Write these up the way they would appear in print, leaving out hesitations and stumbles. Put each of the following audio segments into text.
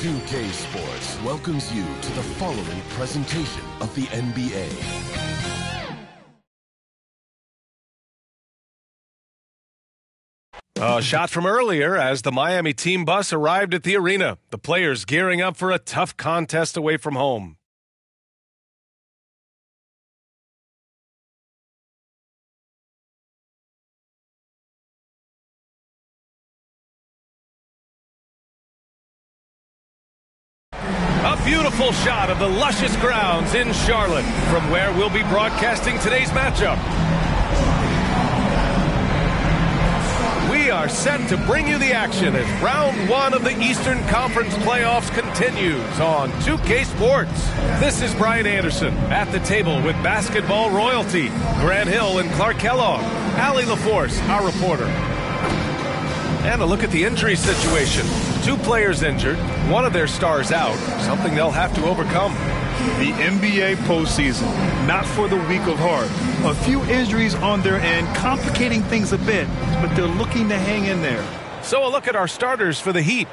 2K Sports welcomes you to the following presentation of the NBA. A shot from earlier as the Miami team bus arrived at the arena. The players gearing up for a tough contest away from home. A beautiful shot of the luscious grounds in Charlotte, from where we'll be broadcasting today's matchup. We are set to bring you the action as round one of the Eastern Conference playoffs continues on 2K Sports. This is Brian Anderson at the table with basketball royalty, Grant Hill and Clark Kellogg, Allie LaForce, our reporter. And a look at the injury situation. 2 players injured, one of their stars out, something they'll have to overcome. The NBA postseason, not for the weak of heart. A few injuries on their end, complicating things a bit, but they're looking to hang in there. So a look at our starters for the Heat.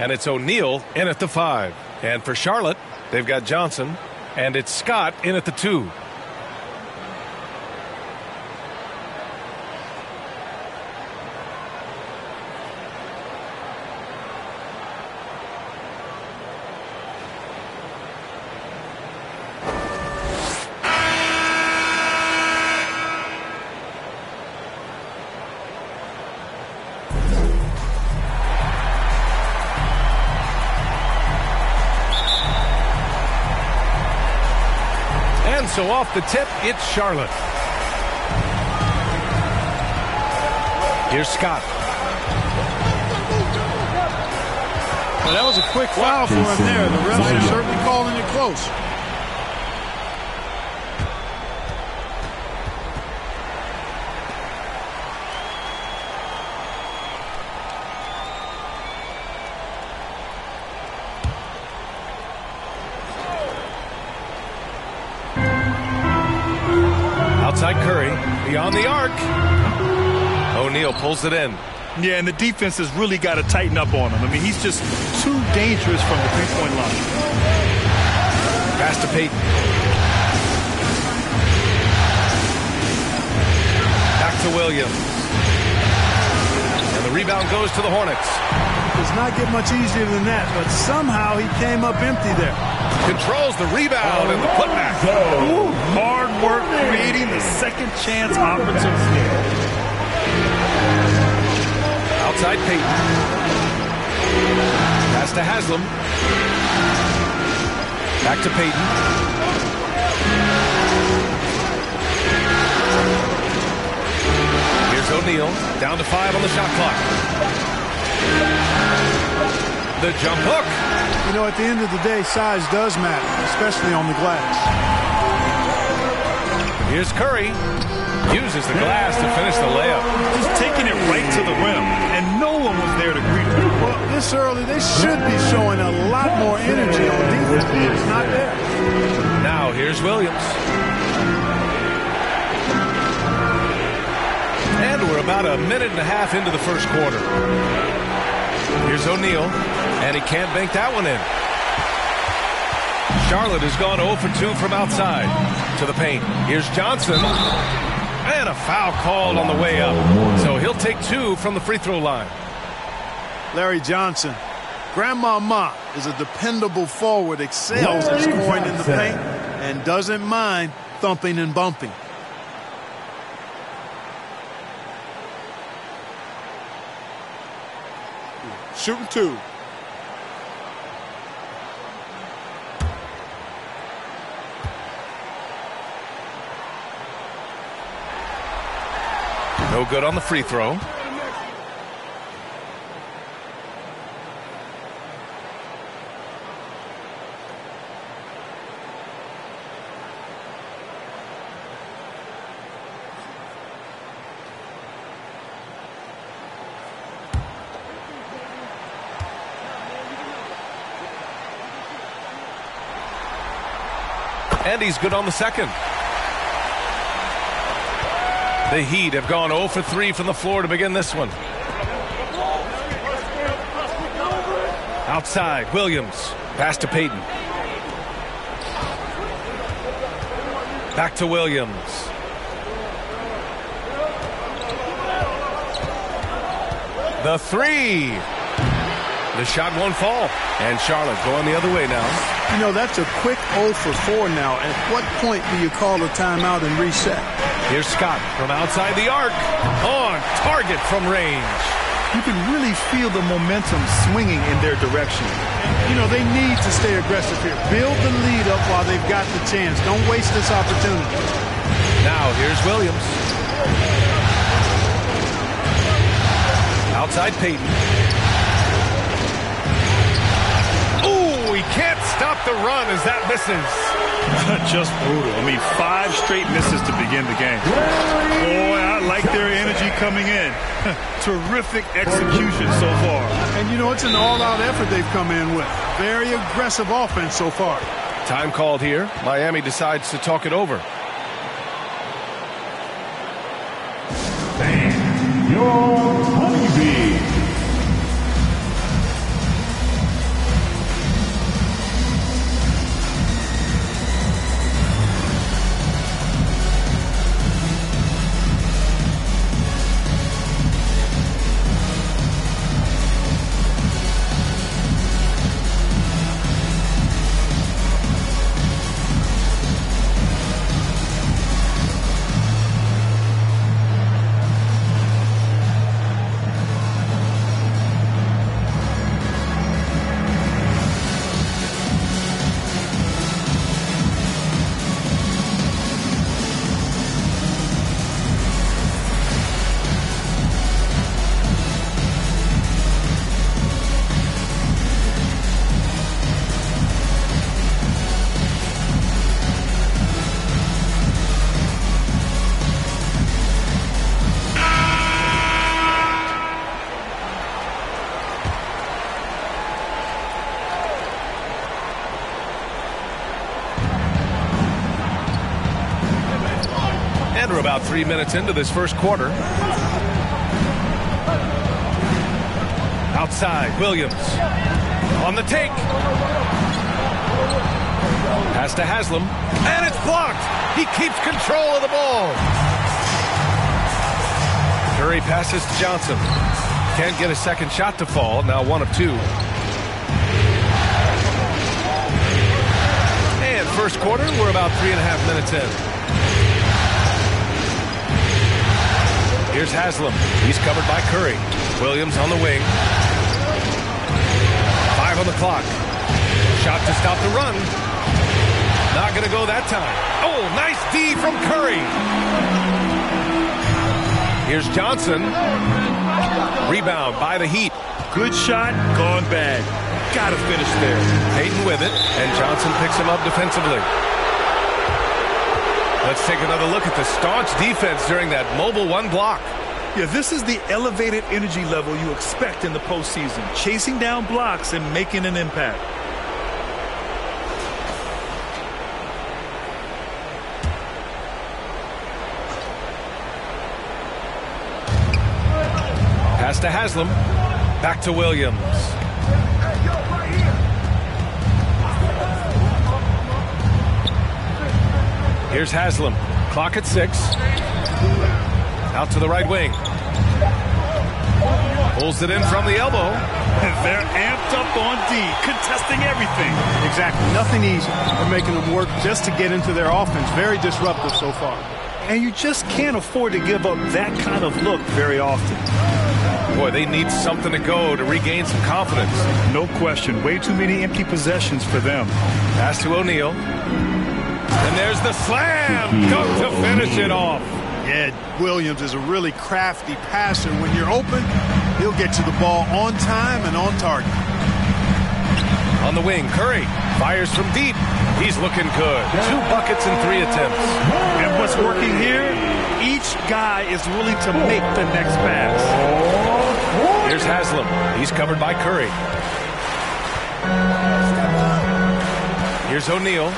And it's O'Neal in at the 5. And for Charlotte, they've got Johnson, and it's Scott in at the 2. So off the tip, it's Charlotte. Here's Scott. Well, that was a quick foul for him there. The refs are certainly calling it close. Outside Curry, beyond the arc. O'Neal pulls it in. Yeah, and the defense has really got to tighten up on him. I mean, he's just too dangerous from the three-point line. Pass to Payton. Back to Williams. And the rebound goes to the Hornets. Does not get much easier than that, but somehow he came up empty there. Controls the rebound and the putback. Ooh, hard work creating the second chance opportunity. Outside Payton. Pass to Haslam. Back to Payton. Here's O'Neal. Down to 5 on the shot clock. The jump hook. You know, at the end of the day, size does matter, especially on the glass. Here's Curry. Uses the glass to finish the layup. Just taking it right to the rim, and no one was there to greet him. Well, this early, they should be showing a lot more energy on defense, but it's not there. Now, here's Williams. And we're about a minute and a half into the first quarter. Here's O'Neal, and he can't bank that one in. Charlotte has gone 0 for 2 from outside. To the paint. Here's Johnson. And a foul called on the way up. So he'll take 2 from the free throw line. Larry Johnson, Grandmama is a dependable forward, excels at scoring in the paint, and doesn't mind thumping and bumping. Shooting 2. No good on the free throw. And he's good on the second. The Heat have gone 0 for 3 from the floor to begin this one. Outside, Williams. Pass to Payton. Back to Williams. The three. The shot won't fall. And Charlotte going the other way now. You know, that's a quick 0 for 4 now. At what point do you call a timeout and reset? Here's Scott from outside the arc. On target from range. You can really feel the momentum swinging in their direction. You know, they need to stay aggressive here. Build the lead up while they've got the chance. Don't waste this opportunity. Now here's Williams. Outside Payton. Ooh, he can't stop the run as that misses. Just brutal. I mean, 5 straight misses to begin the game. Boy, I like their energy coming in. Terrific execution so far. And, you know, it's an all-out effort they've come in with. Very aggressive offense so far. Time called here. Miami decides to talk it over. Your honeybee. And we're about 3 minutes into this first quarter. Outside, Williams. On the take. Pass to Haslam. And it's blocked. He keeps control of the ball. Curry passes to Johnson. Can't get a second shot to fall. Now 1 of 2. And first quarter, we're about 3.5 minutes in. Here's Haslam. He's covered by Curry. Williams on the wing. 5 on the clock. Shot to stop the run. Not going to go that time. Oh, nice D from Curry. Here's Johnson. Rebound by the Heat. Good shot, gone bad. Got to finish there. Payton with it, and Johnson picks him up defensively. Let's take another look at the staunch defense during that mobile 1 block. Yeah, this is the elevated energy level you expect in the postseason. Chasing down blocks and making an impact. Pass to Haslam. Back to Williams. Here's Haslam. Clock at 6. Out to the right wing. Pulls it in from the elbow. They're amped up on D, contesting everything. Exactly. Nothing easy. They're making them work just to get into their offense. Very disruptive so far. And you just can't afford to give up that kind of look very often. Boy, they need something to go to regain some confidence. No question. Way too many empty possessions for them. Pass to O'Neal. And there's the slam dunk to finish it off. Yeah, Williams is a really crafty passer. When you're open, he'll get you the ball on time and on target. On the wing, Curry fires from deep. He's looking good. 2 buckets in 3 attempts. And what's working here? Each guy is willing to make the next pass. Here's Haslam. He's covered by Curry. Here's O'Neal.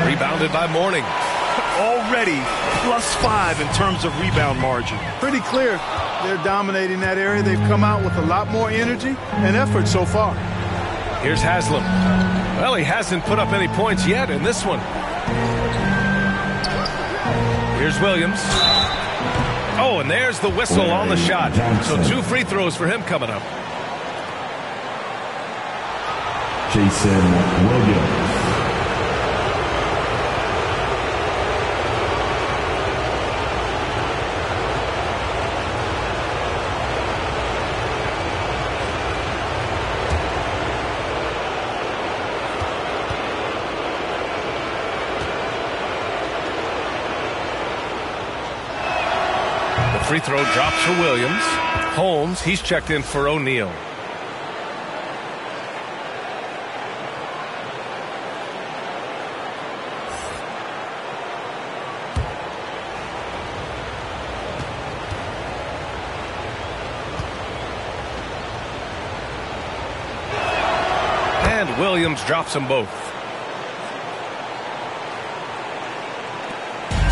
Rebounded by Mourning. already +5 in terms of rebound margin. Pretty clear. They're dominating that area. They've come out with a lot more energy and effort so far. Here's Haslam. Well, he hasn't put up any points yet in this one. Here's Williams. Oh, and there's the whistle on the shot. So 2 free throws for him coming up. Jason Williams. Free throw drops for Williams. Holmes, he's checked in for O'Neal. And Williams drops them both.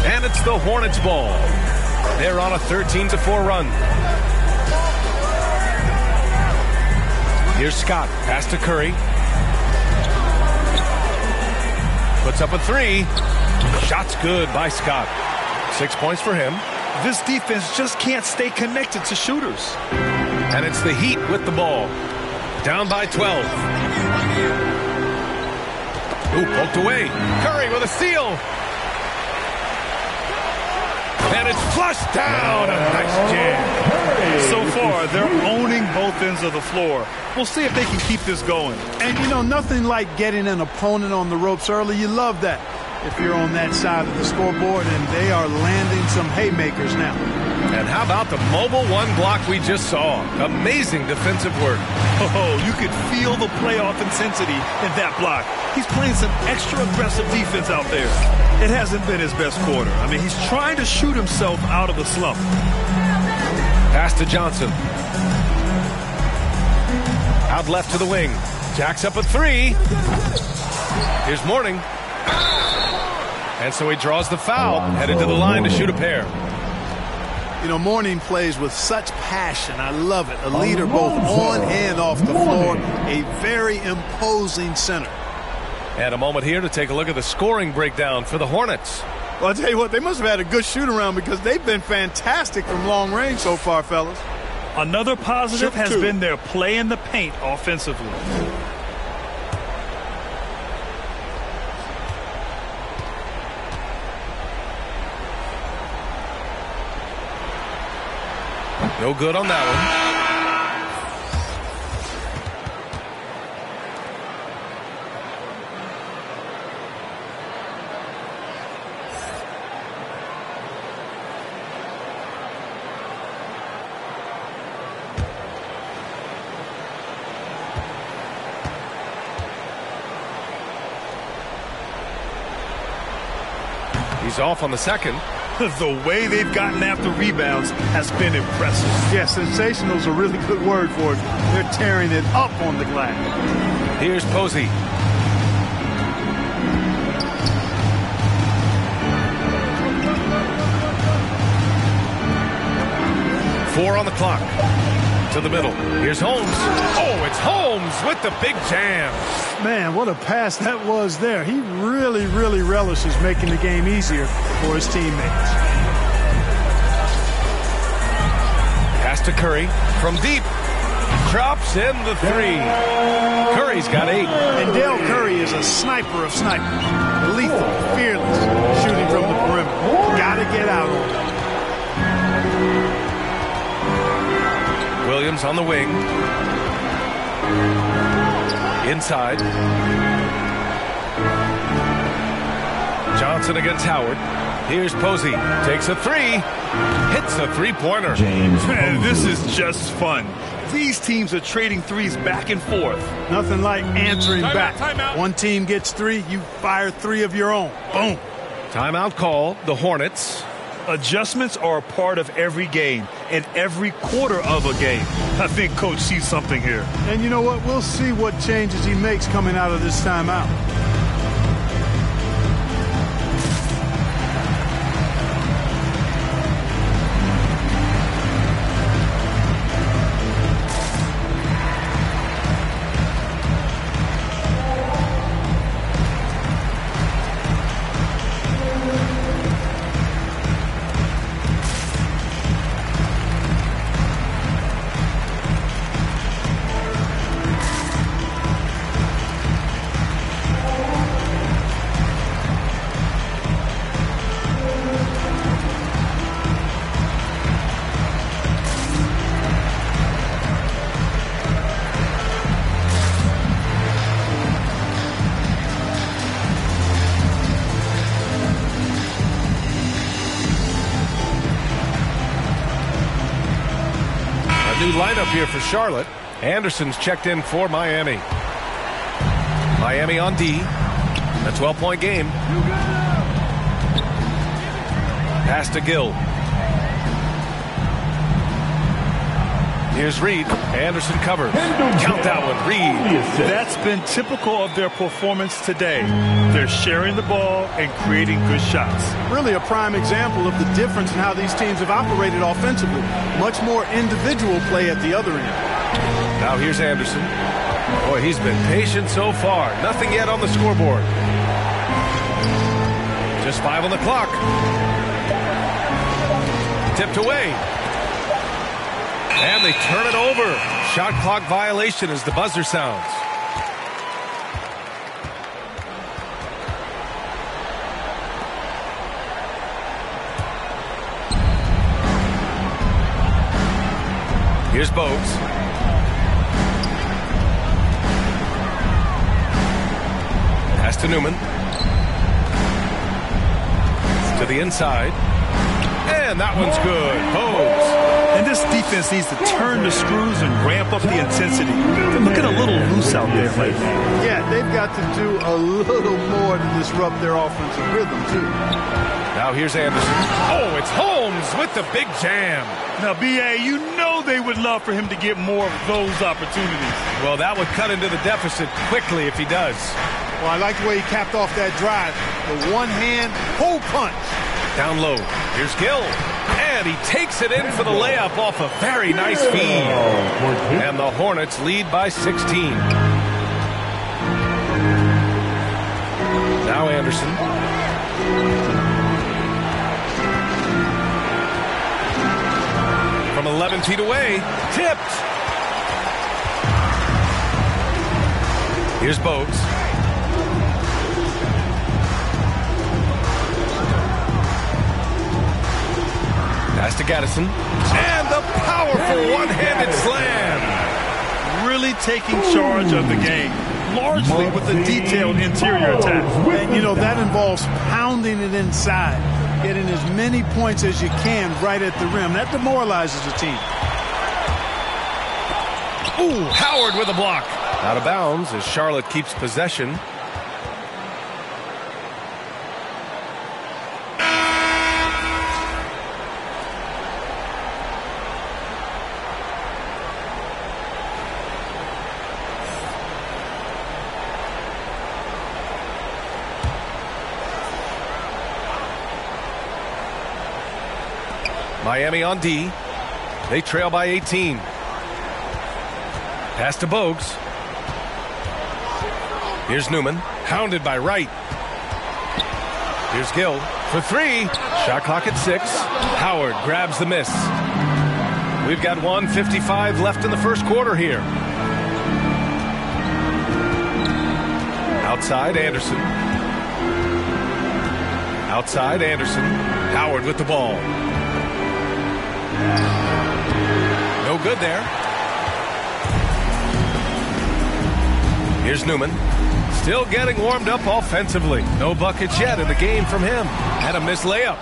And it's the Hornets ball. They're on a 13-4 run. Here's Scott. Pass to Curry. Puts up a 3. Shot's good by Scott. 6 points for him. This defense just can't stay connected to shooters. And it's the Heat with the ball. Down by 12. Ooh, poked away. Curry with a steal. And it's flushed down. A nice jam. So far, they're owning both ends of the floor. We'll see if they can keep this going. And, you know, nothing like getting an opponent on the ropes early. You love that if you're on that side of the scoreboard, and they are landing some haymakers now. And how about the mobile 1 block we just saw? Amazing defensive work. Oh, you could feel the playoff intensity in that block. He's playing some extra aggressive defense out there. It hasn't been his best quarter. I mean, he's trying to shoot himself out of the slump. Pass to Johnson. Out left to the wing. Jacks up a 3. Here's Mourning. And so he draws the foul, headed to the line to shoot a pair. You know, Mourning plays with such passion. I love it. A leader both on and off the floor. A very imposing center. And a moment here to take a look at the scoring breakdown for the Hornets. Well, I'll tell you what, they must have had a good shoot-around because they've been fantastic from long range so far, fellas. Another positive has been their play in the paint offensively. No good on that one. He's off on the second. The way they've gotten after rebounds has been impressive. Yeah, sensational is a really good word for it. They're tearing it up on the glass. Here's Posey. Four on the clock. To the middle. Here's Holmes. Oh, it's Holmes with the big jam. Man, what a pass that was there. He really, really relishes making the game easier for his teammates. Pass to Curry from deep. Drops in the 3. Curry's got 8. And Dale Curry is a sniper of snipers. Lethal, fearless, shooting from the perimeter. Gotta get out on it. Williams on the wing. Inside. Johnson against Howard. Here's Posey. Takes a 3. Hits a three-pointer. Man, this is just fun. These teams are trading threes back and forth. Nothing like answering back. Timeout. One team gets 3, you fire 3 of your own. Boom. Timeout call. The Hornets. Adjustments are a part of every game and every quarter of a game. I think Coach sees something here. And you know what? We'll see what changes he makes coming out of this timeout. lineup here for Charlotte. Anderson's checked in for Miami. Miami on D. A 12-point game. Pass to Gill. Here's Reed. Anderson covers. Count that one. Reed. That's been typical of their performance today. They're sharing the ball and creating good shots. Really a prime example of the difference in how these teams have operated offensively. Much more individual play at the other end. Now here's Anderson. Boy, he's been patient so far. Nothing yet on the scoreboard. Just 5 on the clock. Tipped away. And they turn it over. Shot clock violation as the buzzer sounds. Here's Bogues. Pass to Newman. To the inside. And that one's good. Bogues. And this defense needs to turn the screws and ramp up the intensity. They're looking a little loose out there right now. Yeah, they've got to do a little more to disrupt their offensive rhythm, too. Now here's Anderson. Oh, it's Holmes with the big jam. Now, B.A., you know they would love for him to get more of those opportunities. Well, that would cut into the deficit quickly if he does. Well, I like the way he capped off that drive. The one-hand pull punch. Down low. Here's Gill. And he takes it in for the layup off a very nice feed. And the Hornets lead by 16. Now Anderson. From 11 feet away. Tipped. Here's Bogues. Pass to Gaddison. And the powerful one-handed slam. Really taking charge of the game, largely with a detailed interior attack. And, you know, that involves pounding it inside, getting as many points as you can right at the rim. That demoralizes a team. Ooh, Howard with a block. Out of bounds as Charlotte keeps possession. Miami on D. They trail by 18. Pass to Bogues. Here's Newman. Hounded by Wright. Here's Gill for 3. Shot clock at 6. Howard grabs the miss. We've got 1:55 left in the first quarter here. Outside Anderson. Outside Anderson. Howard with the ball. No good there. Here's Newman. Still getting warmed up offensively. No buckets yet in the game from him. And a missed layup.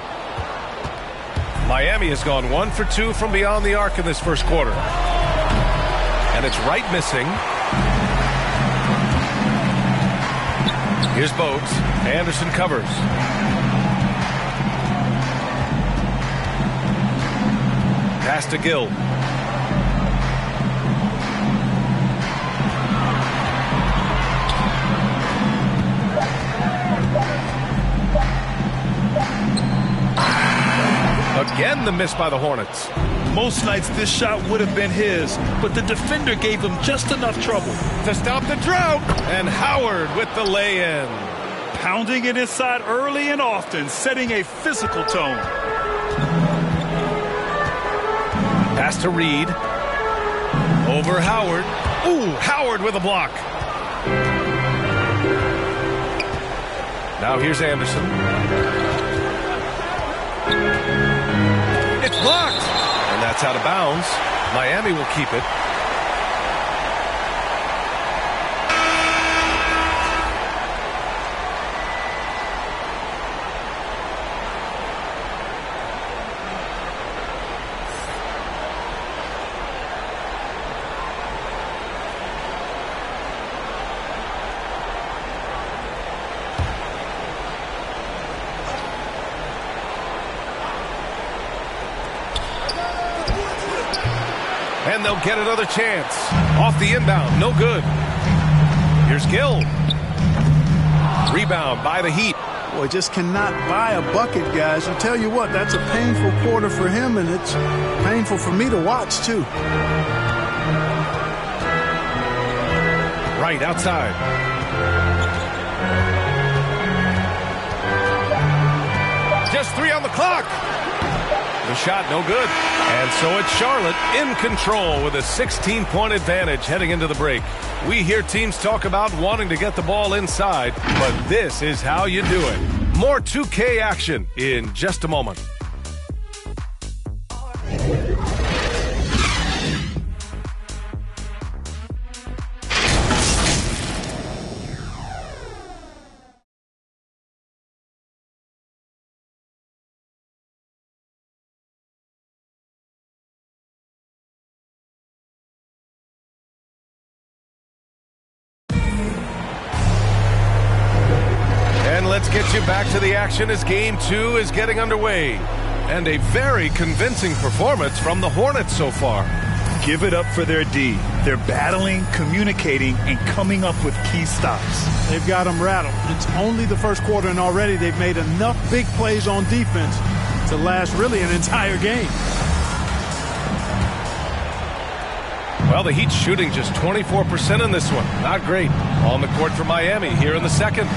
Miami has gone 1 for 2 from beyond the arc in this first quarter. And it's Wright missing. Here's Bogues. Anderson covers. Pass to Gill. Again, the miss by the Hornets. Most nights this shot would have been his, but the defender gave him just enough trouble To stop the drought. And Howard with the lay-in. pounding it inside early and often, setting a physical tone. Pass to Reed. Over Howard. Ooh, Howard with a block. Now here's Anderson. It's blocked. And that's out of bounds. Miami will keep it. And they'll get another chance. Off the inbound, no good. Here's Gill. Rebound by the Heat. Boy, just cannot buy a bucket, guys. I tell you what, that's a painful quarter for him, and it's painful for me to watch, too. Right outside. Just 3 on the clock. The shot no good. And so it's Charlotte in control with a 16-point advantage heading into the break. We hear teams talk about wanting to get the ball inside, but this is how you do it. More 2K action in just a moment. Let's get you back to the action as Game 2 is getting underway. And a very convincing performance from the Hornets so far. Give it up for their D. They're battling, communicating, and coming up with key stops. They've got them rattled. It's only the first quarter, and already they've made enough big plays on defense to last really an entire game. Well, the Heat's shooting just 24% in this one. Not great. On the court for Miami here in the second.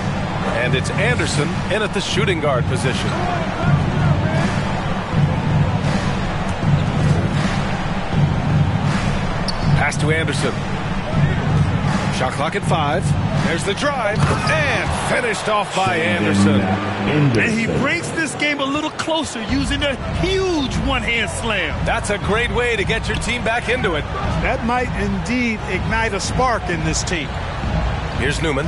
And it's Anderson in at the shooting guard position. Pass to Anderson. Shot clock at 5. There's the drive. And finished off by Anderson. And he brings this game a little closer using a huge one-hand slam. That's a great way to get your team back into it. That might indeed ignite a spark in this team. Here's Newman.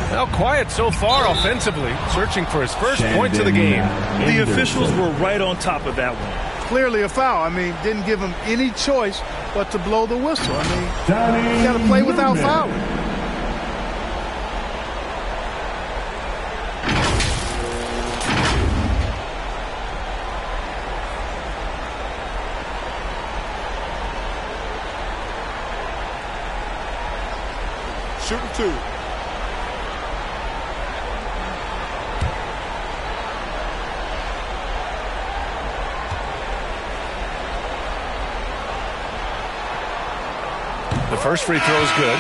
Now quiet so far offensively, searching for his first points of the game. The officials were right on top of that one. Clearly a foul. I mean, didn't give him any choice but to blow the whistle. I mean, you got to play without fouling. Shooting 2. The first free throw is good.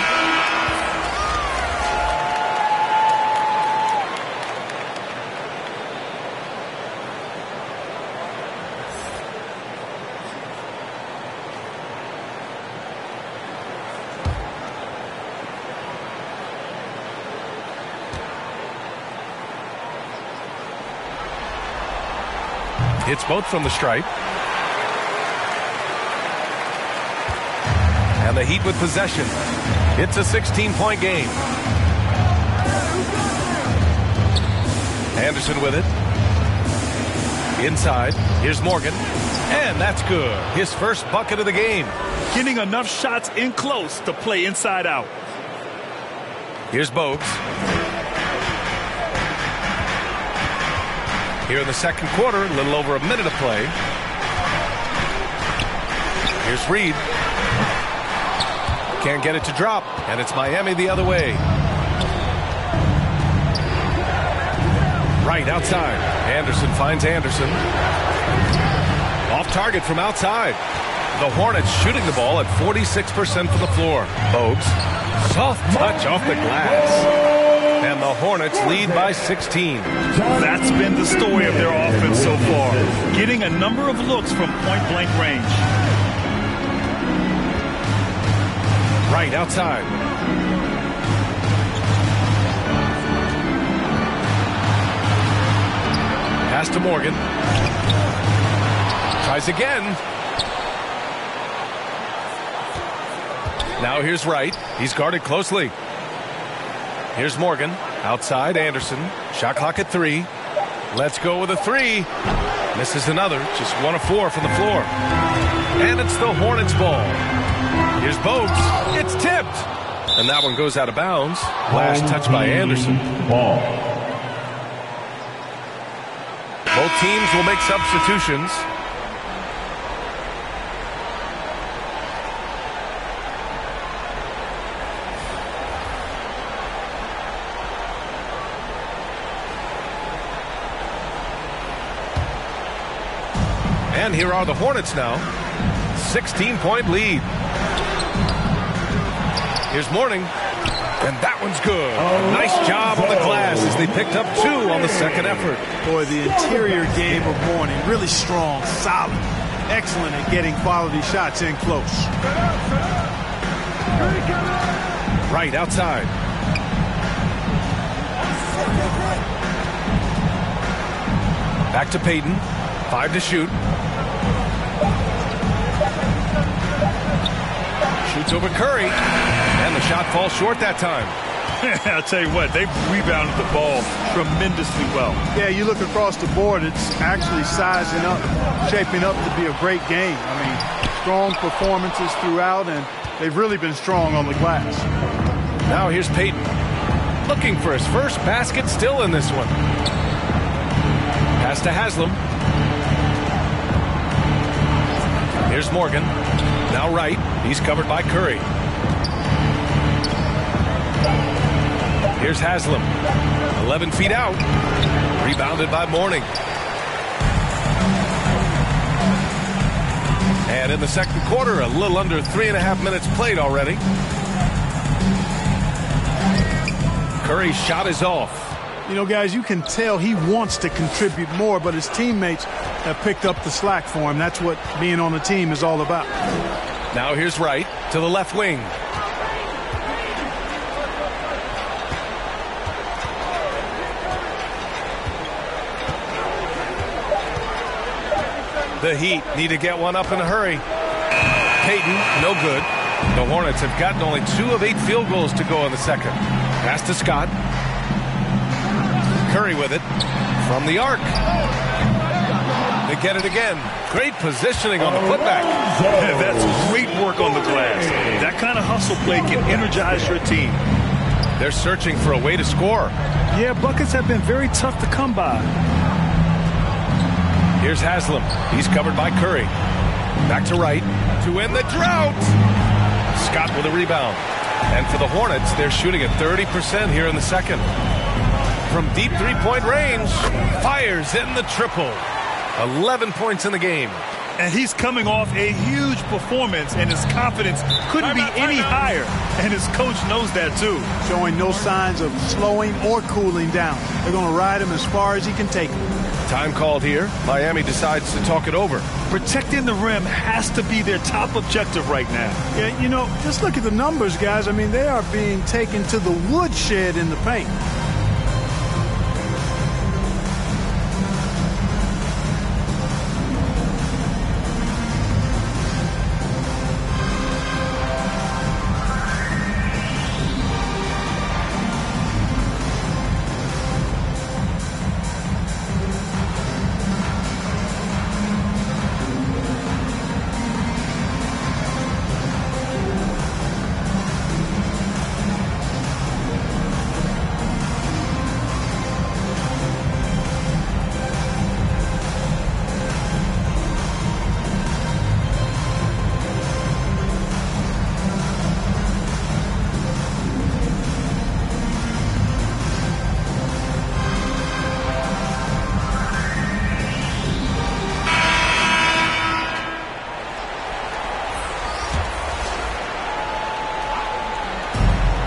Hits both from the stripe. And the Heat with possession. It's a 16-point game. Anderson with it. Inside. Here's Morgan. And that's good. His first bucket of the game. Getting enough shots in close to play inside out. Here's Bogues. Here in the second quarter, a little over a minute of play. Here's Reed. Can't get it to drop, and it's Miami the other way. Right outside. Anderson finds Anderson. Off target from outside. The Hornets shooting the ball at 46% from the floor. Bogues. Soft touch off the glass. And the Hornets lead by 16. That's been the story of their offense so far. Getting a number of looks from point-blank range. Right outside. Pass to Morgan. Tries again. Now here's Wright. He's guarded closely. Here's Morgan. Outside, Anderson. Shot clock at 3. Let's go with a 3. Misses another. Just 1 of 4 from the floor. And it's the Hornets ball. Here's Bogues. It's tipped. And that one goes out of bounds. Last touch by Anderson. Ball. Both teams will make substitutions. And here are the Hornets now. 16-point lead. Here's Mourning. And that one's good. Nice job on the glass as they picked up 2 on the second effort. Boy, the interior game of Mourning, really strong, solid, excellent at getting quality shots in close. Right outside. Back to Payton. 5 to shoot. Shoots over Curry. And the shot falls short that time. I'll tell you what, they've rebounded the ball tremendously well. Yeah, you look across the board, it's actually sizing up, shaping up to be a great game. I mean, strong performances throughout, and they've really been strong on the glass. Now here's Payton. Looking for his first basket, still in this one. Pass to Haslam. Here's Morgan. Now right. He's covered by Curry. Here's Haslam. 11 feet out. Rebounded by Mourning. And in the second quarter, a little under 3.5 minutes played already. Curry's shot is off. You know, guys, you can tell he wants to contribute more, but his teammates have picked up the slack for him. That's what being on the team is all about. Now here's Wright to the left wing. The Heat need to get one up in a hurry. Payton, no good. The Hornets have gotten only 2 of 8 field goals to go in the second. Pass to Scott. Curry with it from the arc. They get it again. Great positioning on the putback. Yeah, that's great work on the glass. That kind of hustle play can energize your team. They're searching for a way to score. Yeah, buckets have been very tough to come by. Here's Haslam. He's covered by Curry. Back to Wright to end the drought. Scott with a rebound. And for the Hornets, they're shooting at 30% here in the second. From deep three-point range, fires in the triple. 11 points in the game. And he's coming off a huge performance, and his confidence couldn't be any higher. And his coach knows that, too. Showing no signs of slowing or cooling down. They're going to ride him as far as he can take him. Time called here. Miami decides to talk it over. Protecting the rim has to be their top objective right now. Yeah, you know, just look at the numbers, guys. I mean, they are being taken to the woodshed in the paint.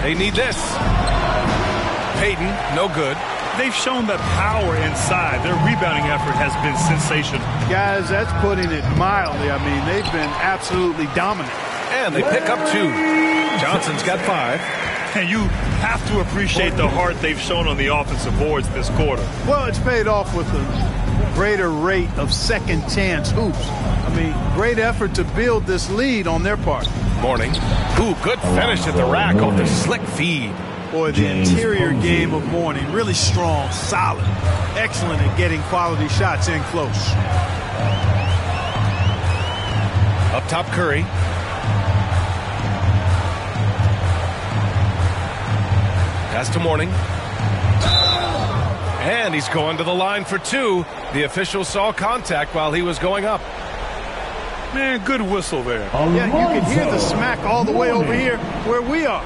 They need this. Payton, no good. They've shown that power inside. Their rebounding effort has been sensational. Guys, that's putting it mildly. I mean, they've been absolutely dominant. And they pick up 2. Johnson's got 5. And you have to appreciate the heart they've shown on the offensive boards this quarter. Well, it's paid off with a greater rate of second chance hoops. I mean, great effort to build this lead on their part. Mourning. Ooh, good finish at the rack off the slick feed. Boy, the interior game of Mourning, really strong, solid, excellent at getting quality shots in close. Up top, Curry. Pass to Mourning. And he's going to the line for 2. The official saw contact while he was going up. Man, good whistle there. Yeah, you can hear the smack all the way over here where we are.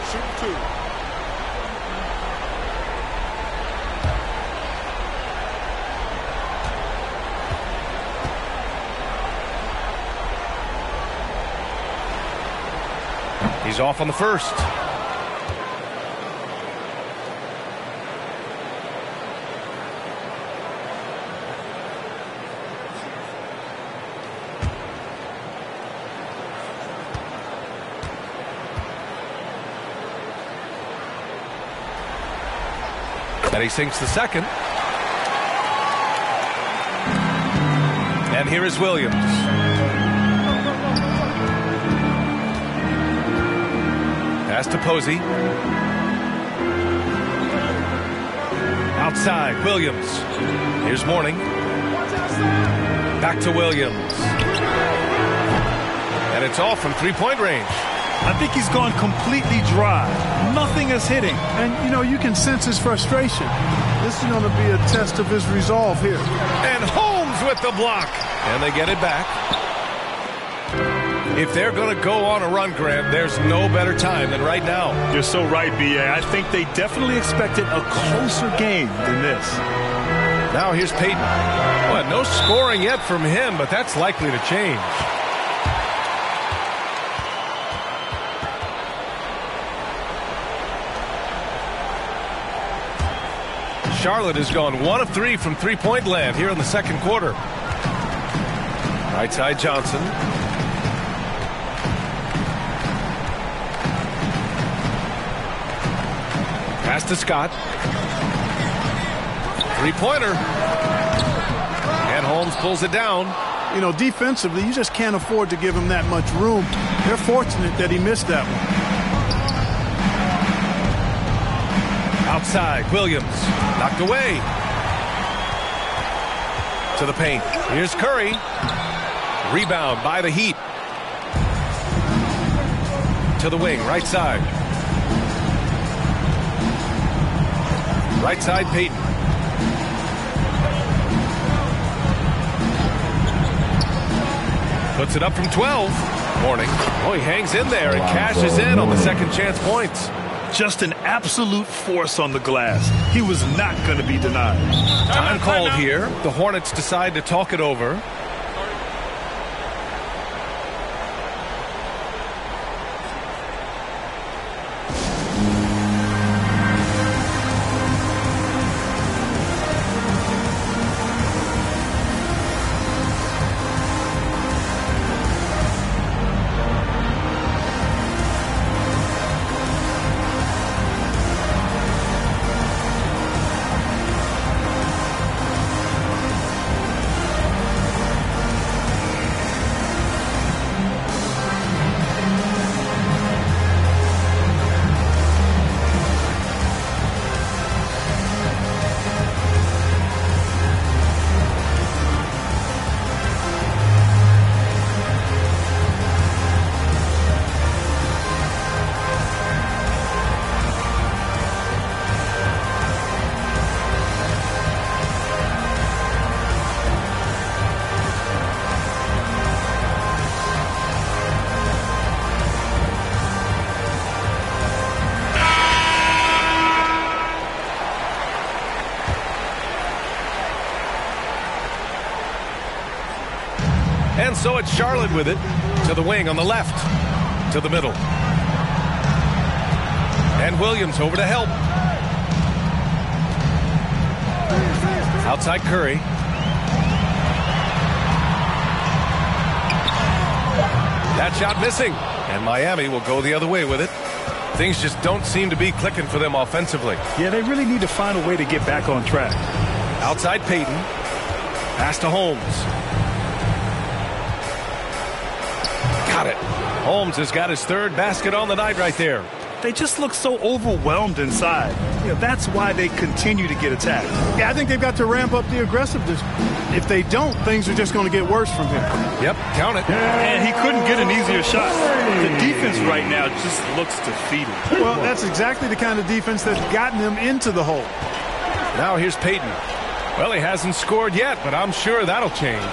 Shoot 2. He's off on the first. And he sinks the second. And here is Williams. Pass to Posey. Outside, Williams. Here's Mourning. Back to Williams. And it's all from three-point range. I think he's gone completely dry. Nothing is hitting. And, you know, you can sense his frustration. This is going to be a test of his resolve here. And Holmes with the block. And they get it back. If they're going to go on a run, Grant, there's no better time than right now. You're so right, B.A. I think they definitely expected a closer game than this. Now here's Payton. Well, no scoring yet from him, but that's likely to change. Charlotte has gone 1 of 3 from three-point land here in the second quarter. Right side, Johnson. Pass to Scott. Three-pointer. And Holmes pulls it down. You know, defensively, you just can't afford to give him that much room. They're fortunate that he missed that one. Outside, Williams. Knocked away. To the paint. Here's Curry. Rebound by the Heat. To the wing, right side. Right side, Payton. Puts it up from 12. Mourning. Oh, he hangs in there and cashes in on the second chance points. Just an absolute force on the glass. He was not going to be denied. Time called here. The Hornets decide to talk it over. And so it's Charlotte with it. To the wing on the left. To the middle. And Williams over to help. Outside Curry. That shot missing. And Miami will go the other way with it. Things just don't seem to be clicking for them offensively. Yeah, they really need to find a way to get back on track. Outside Payton. Pass to Holmes. Got it. Holmes has got his third basket on the night right there. They just look so overwhelmed inside. You know, that's why they continue to get attacked. Yeah, I think they've got to ramp up the aggressiveness. If they don't, things are just going to get worse from here. Yep, count it. And he couldn't get an easier shot. The defense right now just looks defeated. Well, that's exactly the kind of defense that's gotten them into the hole. Now here's Payton. Well, he hasn't scored yet, but I'm sure that'll change.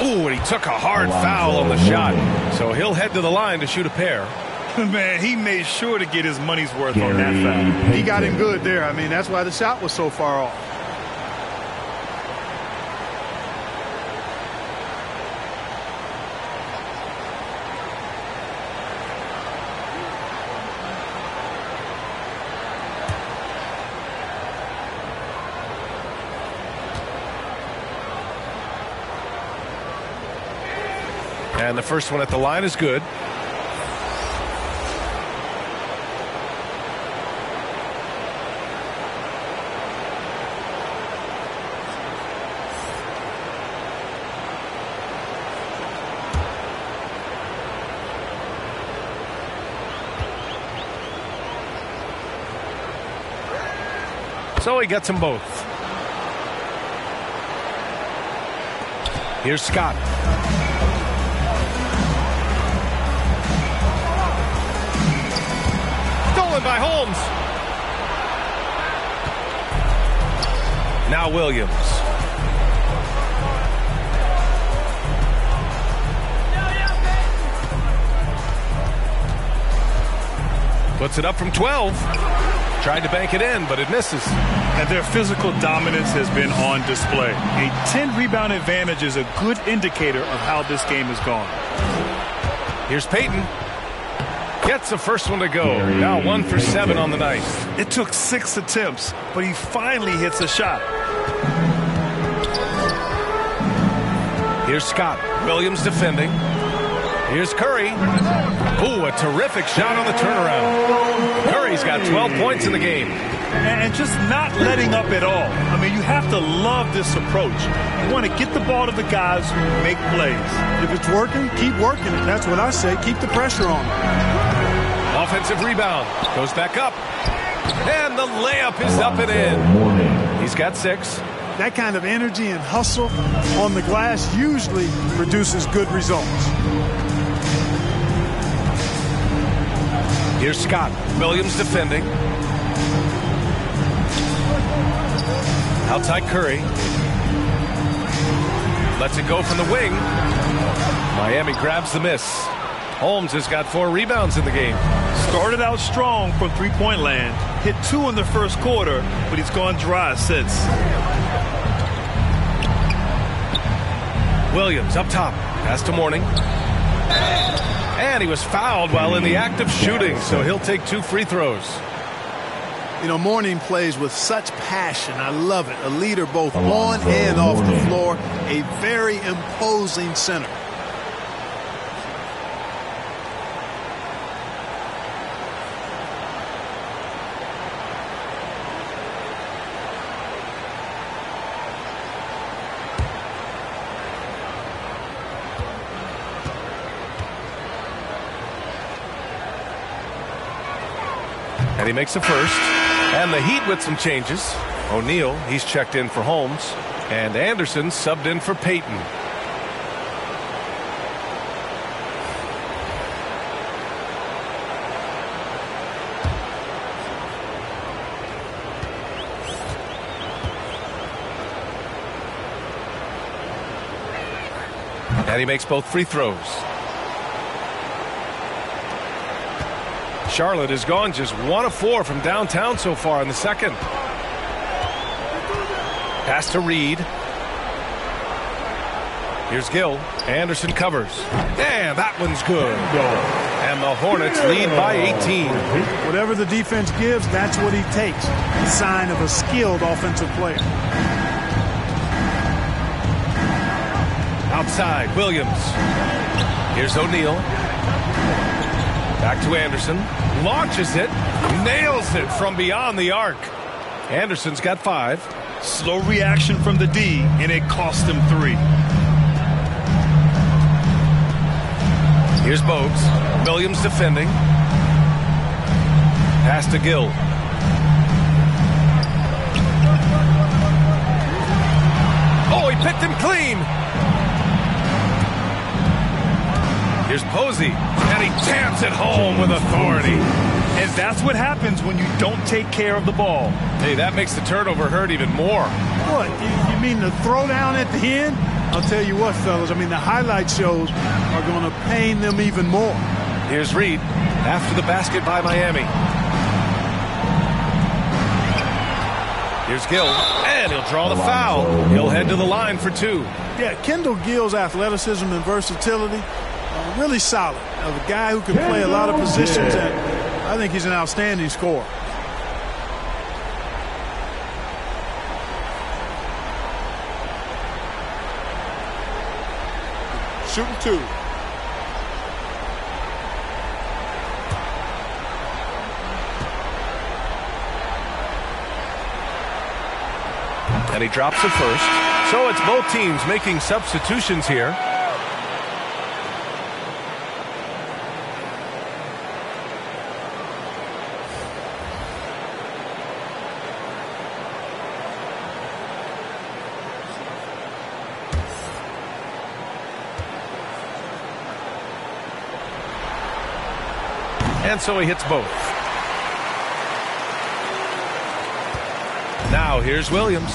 Ooh, and he took a hard foul on the shot. So he'll head to the line to shoot a pair. Man, he made sure to get his money's worth on that foul. He got him good there. I mean, that's why the shot was so far off. And the first one at the line is good. So he gets them both. Here's Scott. Stolen by Holmes. Now Williams. Puts it up from 12. Tried to bank it in, but it misses. And their physical dominance has been on display. A 10-rebound advantage is a good indicator of how this game has gone. Here's Payton. Gets the first one to go. Now 1 for 7 on the night. It took 6 attempts, but he finally hits a shot. Here's Scott. Williams defending. Here's Curry. Ooh, a terrific shot on the turnaround. Curry's got 12 points in the game. And just not letting up at all. I mean, you have to love this approach. You want to get the ball to the guys who make plays. If it's working, keep working it. That's what I say. Keep the pressure on. Offensive rebound. Goes back up. And the layup is up and in. He's got 6. That kind of energy and hustle on the glass usually produces good results. Here's Scott. Williams defending. Outside Curry. Lets it go from the wing. Miami grabs the miss. Holmes has got 4 rebounds in the game. Started out strong from three-point land. Hit 2 in the first quarter, but he's gone dry since. Williams up top. Pass to Mourning. And he was fouled while in the act of shooting, so he'll take 2 free throws. You know, Mourning plays with such passion. I love it. A leader both on and off the floor. A very imposing center. And he makes the first. And the Heat with some changes. O'Neal, he's checked in for Holmes. And Anderson subbed in for Payton. And he makes both free throws. Charlotte has gone just 1 of 4 from downtown so far in the second. Pass to Reed. Here's Gill. Anderson covers. And that one's good. And the Hornets lead by 18. Whatever the defense gives, that's what he takes. A sign of a skilled offensive player. Outside, Williams. Here's O'Neal. Back to Anderson. Launches it. Nails it from beyond the arc. Anderson's got 5. Slow reaction from the D, and it cost him 3. Here's Bogues. Williams defending. Pass to Gill. Oh, he picked him clean. Here's Posey, and he jams it home with authority. And that's what happens when you don't take care of the ball. Hey, that makes the turnover hurt even more. What, you mean the throwdown at the end? I'll tell you what, fellas, I mean, the highlight shows are going to pain them even more. Here's Reed after the basket by Miami. Here's Gill, and he'll draw the foul. He'll head to the line for 2. Yeah, Kendall Gill's athleticism and versatility really solid. A guy who can play a lot of positions, and I think he's an outstanding scorer. Shooting 2. And he drops it first. So it's both teams making substitutions here. And so he hits both. Now here's Williams.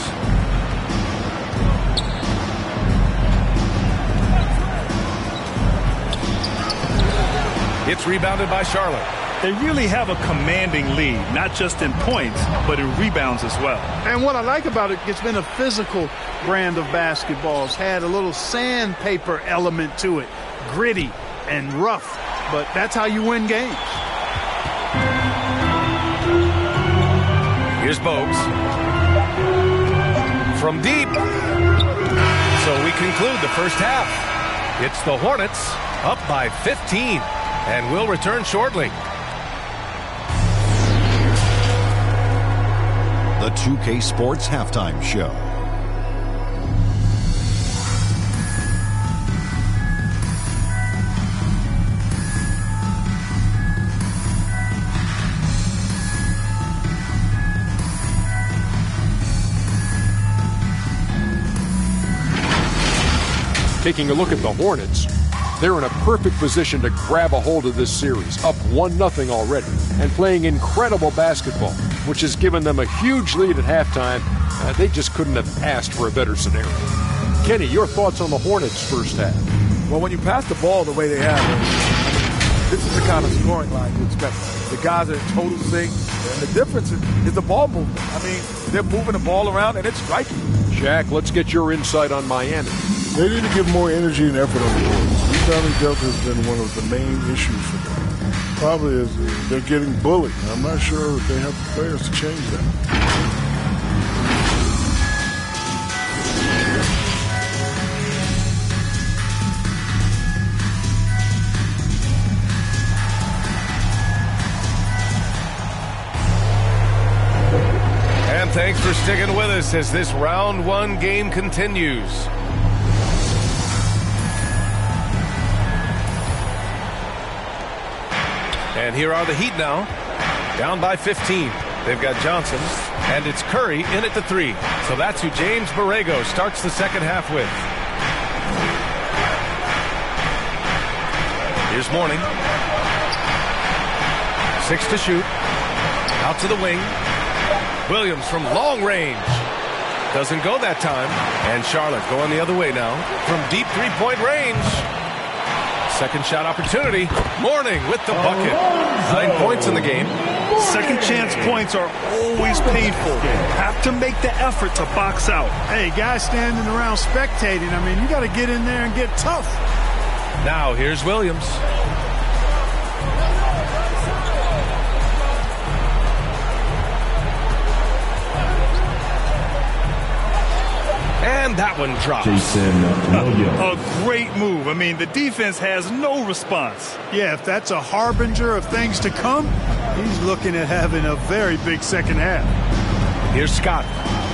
It's rebounded by Charlotte. They really have a commanding lead, not just in points, but in rebounds as well. And what I like about it, it's been a physical brand of basketball. It's had a little sandpaper element to it, gritty and rough, but that's how you win games. Here's Bogues. From deep. So we conclude the first half. It's the Hornets up by 15, and we'll return shortly. The 2K Sports Halftime Show. Taking a look at the Hornets, they're in a perfect position to grab a hold of this series, up 1-0 already, and playing incredible basketball, which has given them a huge lead at halftime. They just couldn't have asked for a better scenario. Kenny, your thoughts on the Hornets' first half? Well, when you pass the ball the way they have, this is the kind of scoring line you expect. The guys are in total sync, and the difference is the ball movement. I mean, they're moving the ball around, and it's striking. Jack, let's get your insight on Miami. They need to give more energy and effort on the boards. Rebounding depth has been one of the main issues for them. Probably is they're getting bullied. I'm not sure if they have the players to change that. Thanks for sticking with us as this round one game continues. And here are the Heat now, down by 15. They've got Johnson, and it's Curry in at the 3. So that's who James Borrego starts the second half with. Here's Mourning. 6 to shoot. Out to the wing. Williams from long range. Doesn't go that time. And Charlotte going the other way now from deep three-point range. Second shot opportunity. Mourning with the bucket. 9 points in the game. Second chance points are always painful. Have to make the effort to box out. Hey, guys standing around spectating, I mean, you got to get in there and get tough. Now here's Williams. And that one drops. A great move. I mean, the defense has no response. Yeah, if that's a harbinger of things to come, he's looking at having a very big second half. Here's Scott.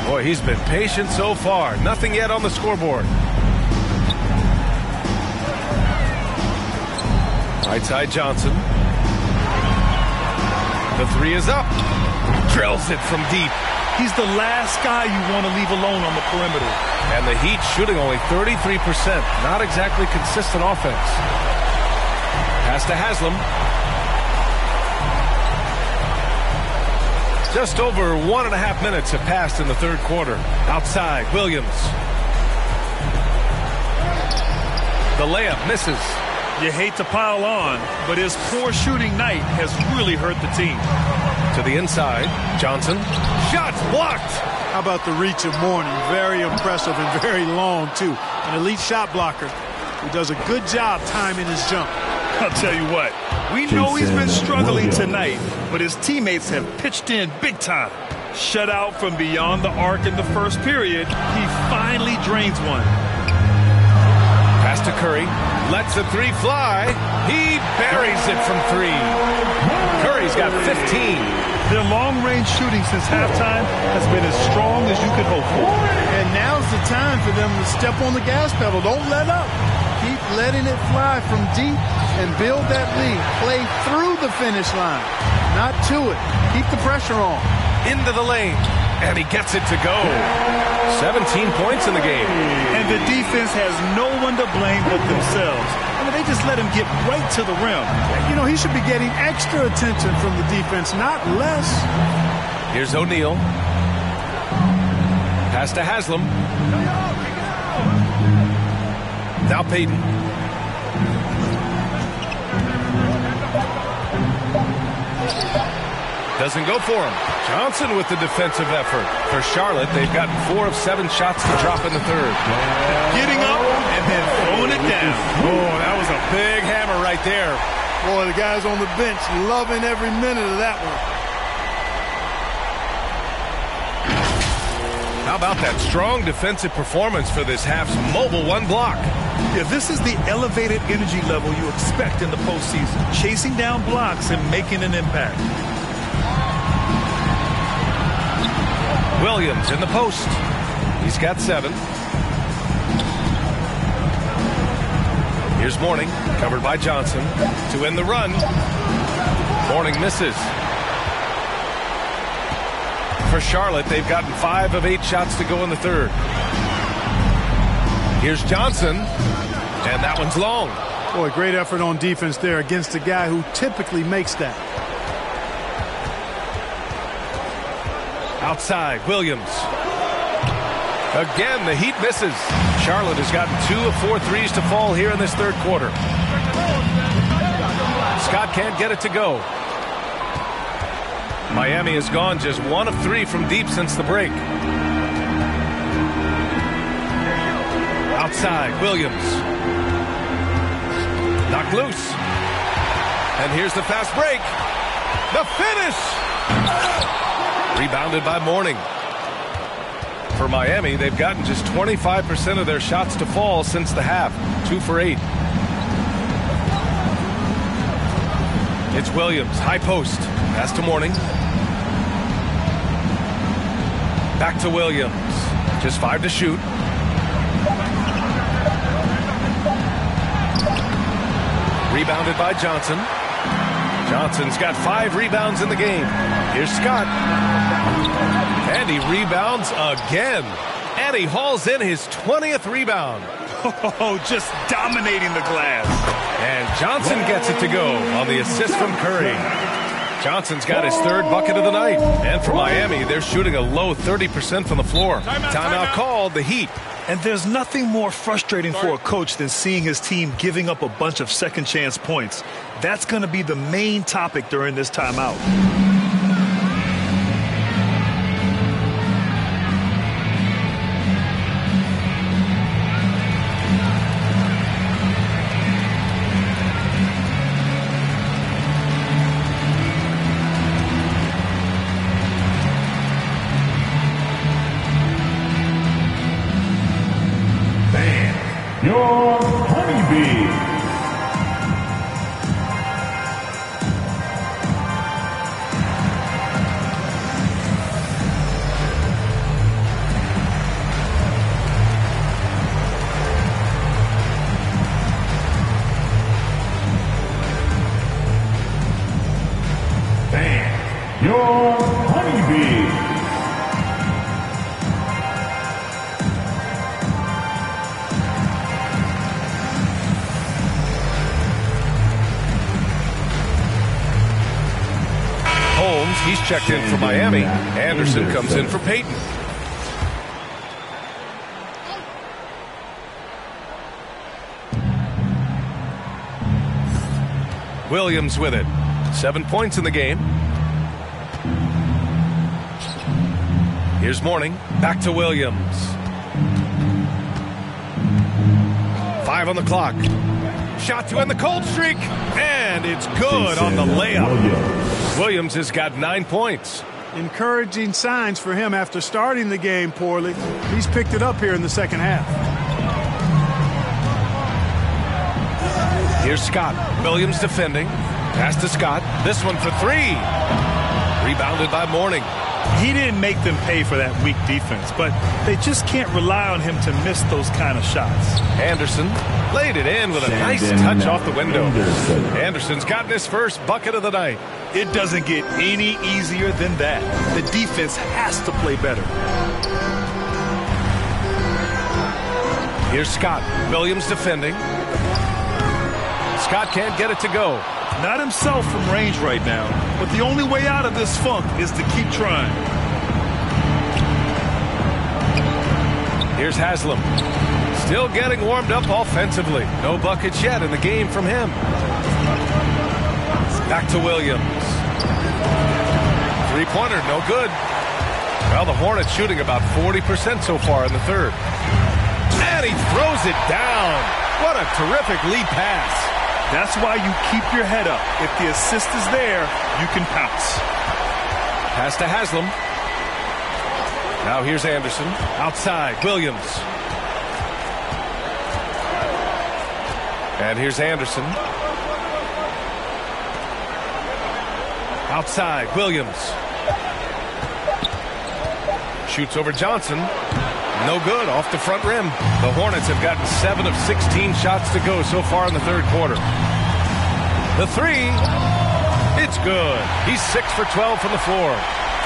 Boy, he's been patient so far. Nothing yet on the scoreboard. Right side Johnson. The 3 is up. Drills it from deep. He's the last guy you want to leave alone on the perimeter. And the Heat shooting only 33%. Not exactly consistent offense. Pass to Haslam. Just over 1.5 minutes have passed in the third quarter. Outside, Williams. The layup misses. You hate to pile on, but his poor shooting night has really hurt the team. To the inside, Johnson. Shots blocked. How about the reach of Mourning? Very impressive and very long, too. An elite shot blocker who does a good job timing his jump. I'll tell you what, we know he's been struggling tonight, but his teammates have pitched in big time. Shut out from beyond the arc in the first period, he finally drains one. Pass to Curry. Lets the 3 fly. He buries it from 3. Curry's got 15. Their long-range shooting since halftime has been as strong as you could hope for. time for them to step on the gas pedal. Don't let up. Keep letting it fly from deep and build that lead. Play through the finish line, not to it. Keep the pressure on. Into the lane, and he gets it to go. 17 points in the game. And the defense has no one to blame but themselves. I mean, they just let him get right to the rim. You know, he should be getting extra attention from the defense, not less. Here's O'Neal. Pass to Haslam. Now Payton. Doesn't go for him. Johnson with the defensive effort. For Charlotte, they've gotten 4 of 7 shots to drop in the third. Getting up and then throwing it down. Oh, that was a big hammer right there. Boy, the guys on the bench loving every minute of that one. How about that strong defensive performance for this half's mobile one block? Yeah, this is the elevated energy level you expect in the postseason. Chasing down blocks and making an impact. Williams in the post. He's got 7. Here's Mourning, covered by Johnson, to end the run. Mourning misses. For Charlotte, they've gotten 5 of 8 shots to go in the third. Here's Johnson, and that one's long. Boy, great effort on defense there against a guy who typically makes that. Outside, Williams. Again, the Heat misses. Charlotte has gotten 2 of 4 threes to fall here in this third quarter. Scott can't get it to go. Miami has gone just 1 of 3 from deep since the break. Outside, Williams. Knocked loose. And here's the fast break. The finish! Rebounded by Mourning. For Miami, they've gotten just 25% of their shots to fall since the half. 2 for 8. It's Williams, high post. Pass to Mourning. Back to Williams. Just 5 to shoot. Rebounded by Johnson. Johnson's got 5 rebounds in the game. Here's Scott. And he rebounds again. And he hauls in his 20th rebound. Oh, just dominating the glass. And Johnson gets it to go on the assist from Curry. Johnson's got his 3rd bucket of the night. And for Miami, they're shooting a low 30% from the floor. Timeout called, the Heat. And there's nothing more frustrating for a coach than seeing his team giving up a bunch of second chance points. That's going to be the main topic during this timeout. Your honeybee. Ban your honeybee. He's checked in for Miami. Anderson comes in for Payton. Williams with it. 7 points in the game. Here's Mourning. Back to Williams. 5 on the clock. Shot to end the cold streak. And it's good on the layup. Williams has got 9 points. Encouraging signs for him after starting the game poorly. He's picked it up here in the second half. Here's Scott. Williams defending. Pass to Scott. This one for 3. Rebounded by Mourning. He didn't make them pay for that weak defense, but they just can't rely on him to miss those kind of shots. Anderson laid it in with a nice touch off the window. Anderson's gotten his first bucket of the night. It doesn't get any easier than that. The defense has to play better. Here's Scott. Williams defending. Scott can't get it to go. Not himself from range right now, but the only way out of this funk is to keep trying. Here's Haslam. Still getting warmed up offensively. No buckets yet in the game from him. Back to Williams. Three-pointer, no good. Well, the Hornets shooting about 40% so far in the third. And he throws it down. What a terrific lead pass. That's why you keep your head up. If the assist is there, you can pounce. Pass to Haslam. Now here's Anderson. Outside, Williams. And here's Anderson. Outside, Williams. Shoots over Johnson. No good, off the front rim. The Hornets have gotten 7 of 16 shots to go so far in the third quarter. The three, it's good. He's 6 for 12 from the floor.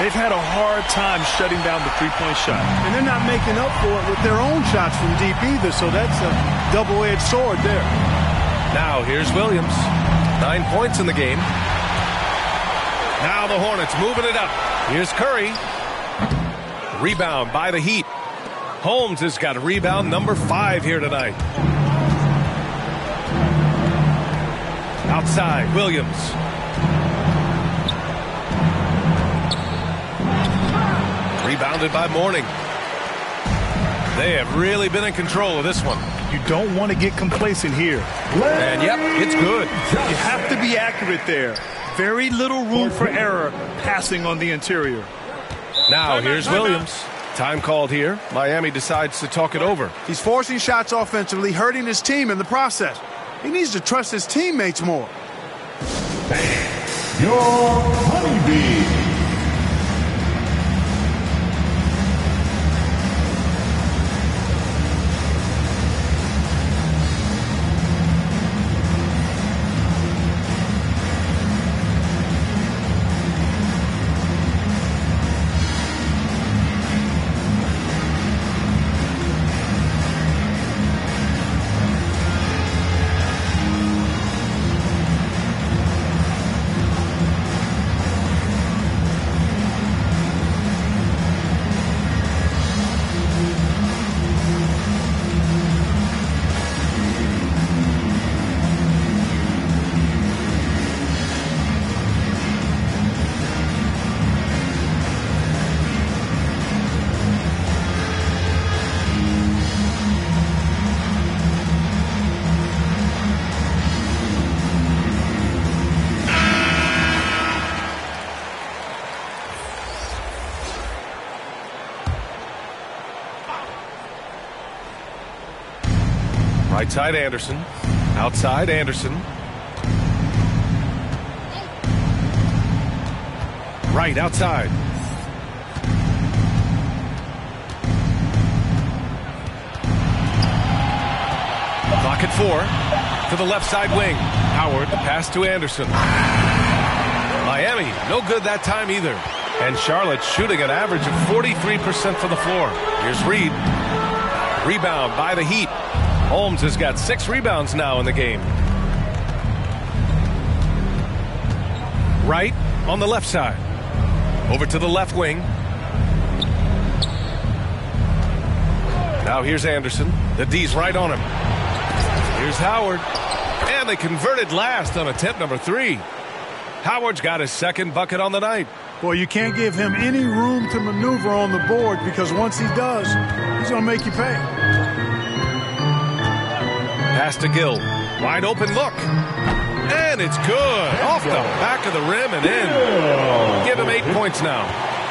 They've had a hard time shutting down the three-point shot. And they're not making up for it with their own shots from deep either, so that's a double-edged sword there. Now here's Williams. 9 points in the game. Now the Hornets moving it up. Here's Curry. Rebound by the Heat. Holmes has got rebound number 5 here tonight. Outside, Williams. Rebounded by Mourning. They have really been in control of this one. You don't want to get complacent here. And yep, it's good. You have to be accurate there. Very little room for error passing on the interior. Now here's Williams. Time called here. Miami decides to talk it over. He's forcing shots offensively, hurting his team in the process. He needs to trust his teammates more. Your Honeybee. Right side Anderson. Outside Anderson. Right outside. Clock at 4. To the left side wing. Howard, the pass to Anderson. Miami, no good that time either. And Charlotte shooting an average of 43% from the floor. Here's Reed. Rebound by the Heat. Holmes has got 6 rebounds now in the game. Right on the left side. Over to the left wing. Now here's Anderson. The D's right on him. Here's Howard. And they converted last on attempt number 3. Howard's got his second bucket on the night. Boy, you can't give him any room to maneuver on the board because once he does, he's going to make you pay. Pass to Gill. Wide open look. And it's good. Off the back of the rim and in. Give him 8 points now.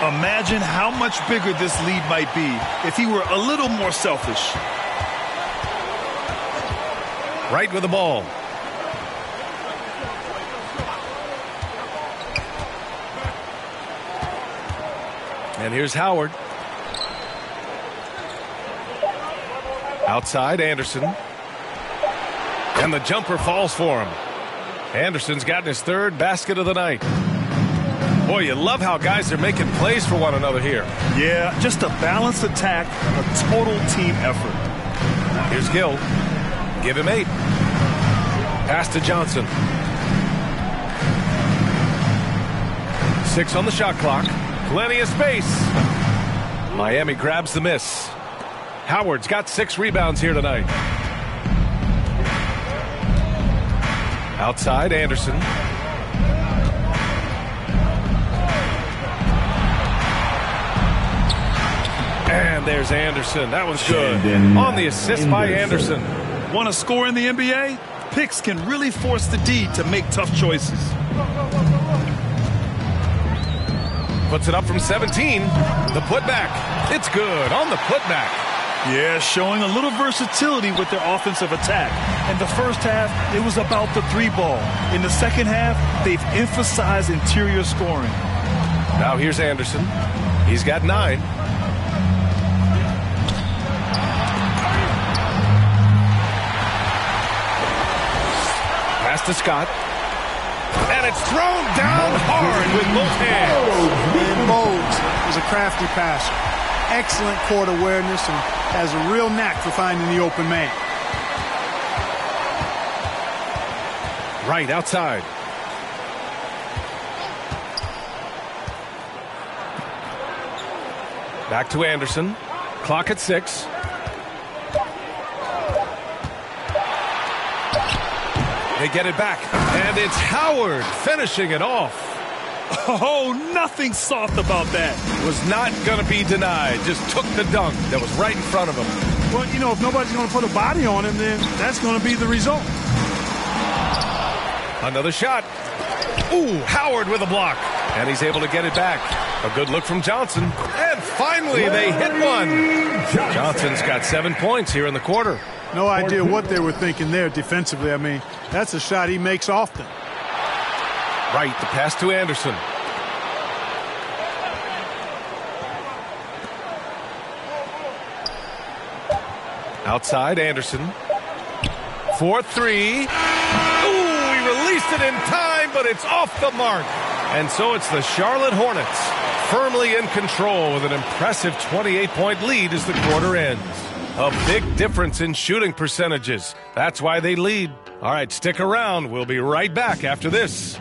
Imagine how much bigger this lead might be if he were a little more selfish. Right with the ball. And here's Howard. Outside, Anderson. And the jumper falls for him. Anderson's gotten his third basket of the night. Boy, you love how guys are making plays for one another here. Yeah, just a balanced attack, a total team effort. Here's Gill. Give him 8. Pass to Johnson. 6 on the shot clock. Plenty of space. Miami grabs the miss. Howard's got 6 rebounds here tonight. Outside, Anderson. And there's Anderson. That one's good. On the assist by Anderson. Want to score in the NBA? Picks can really force the D to make tough choices. Puts it up from 17. The putback. It's good on the putback. Yeah, showing a little versatility with their offensive attack. In the first half, it was about the 3-ball. In the second half, they've emphasized interior scoring. Now here's Anderson. He's got 9. Pass to Scott. And it's thrown down hard with both hands. And Bogues is a crafty passer. Excellent court awareness and has a real knack for finding the open man. Right outside. Back to Anderson. Clock at 6. They get it back. And it's Howard finishing it off. Oh, nothing soft about that. Was not going to be denied. Just took the dunk that was right in front of him. Well, you know, if nobody's going to put a body on him, then that's going to be the result. Another shot. Ooh, Howard with a block. And he's able to get it back. A good look from Johnson. And finally, they hit one. Johnson's got 7 points here in the quarter. No idea what they were thinking there defensively. I mean, that's a shot he makes often. Right, the pass to Anderson. Outside, Anderson. 4-3. Ooh, he released it in time, but it's off the mark. And so it's the Charlotte Hornets firmly in control with an impressive 28-point lead as the quarter ends. A big difference in shooting percentages. That's why they lead. All right, stick around. We'll be right back after this.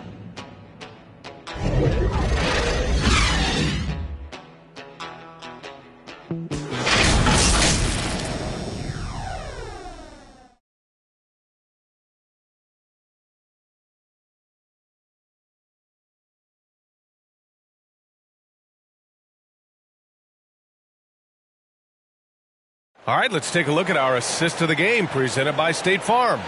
All right, let's take a look at our assist of the game presented by State Farm.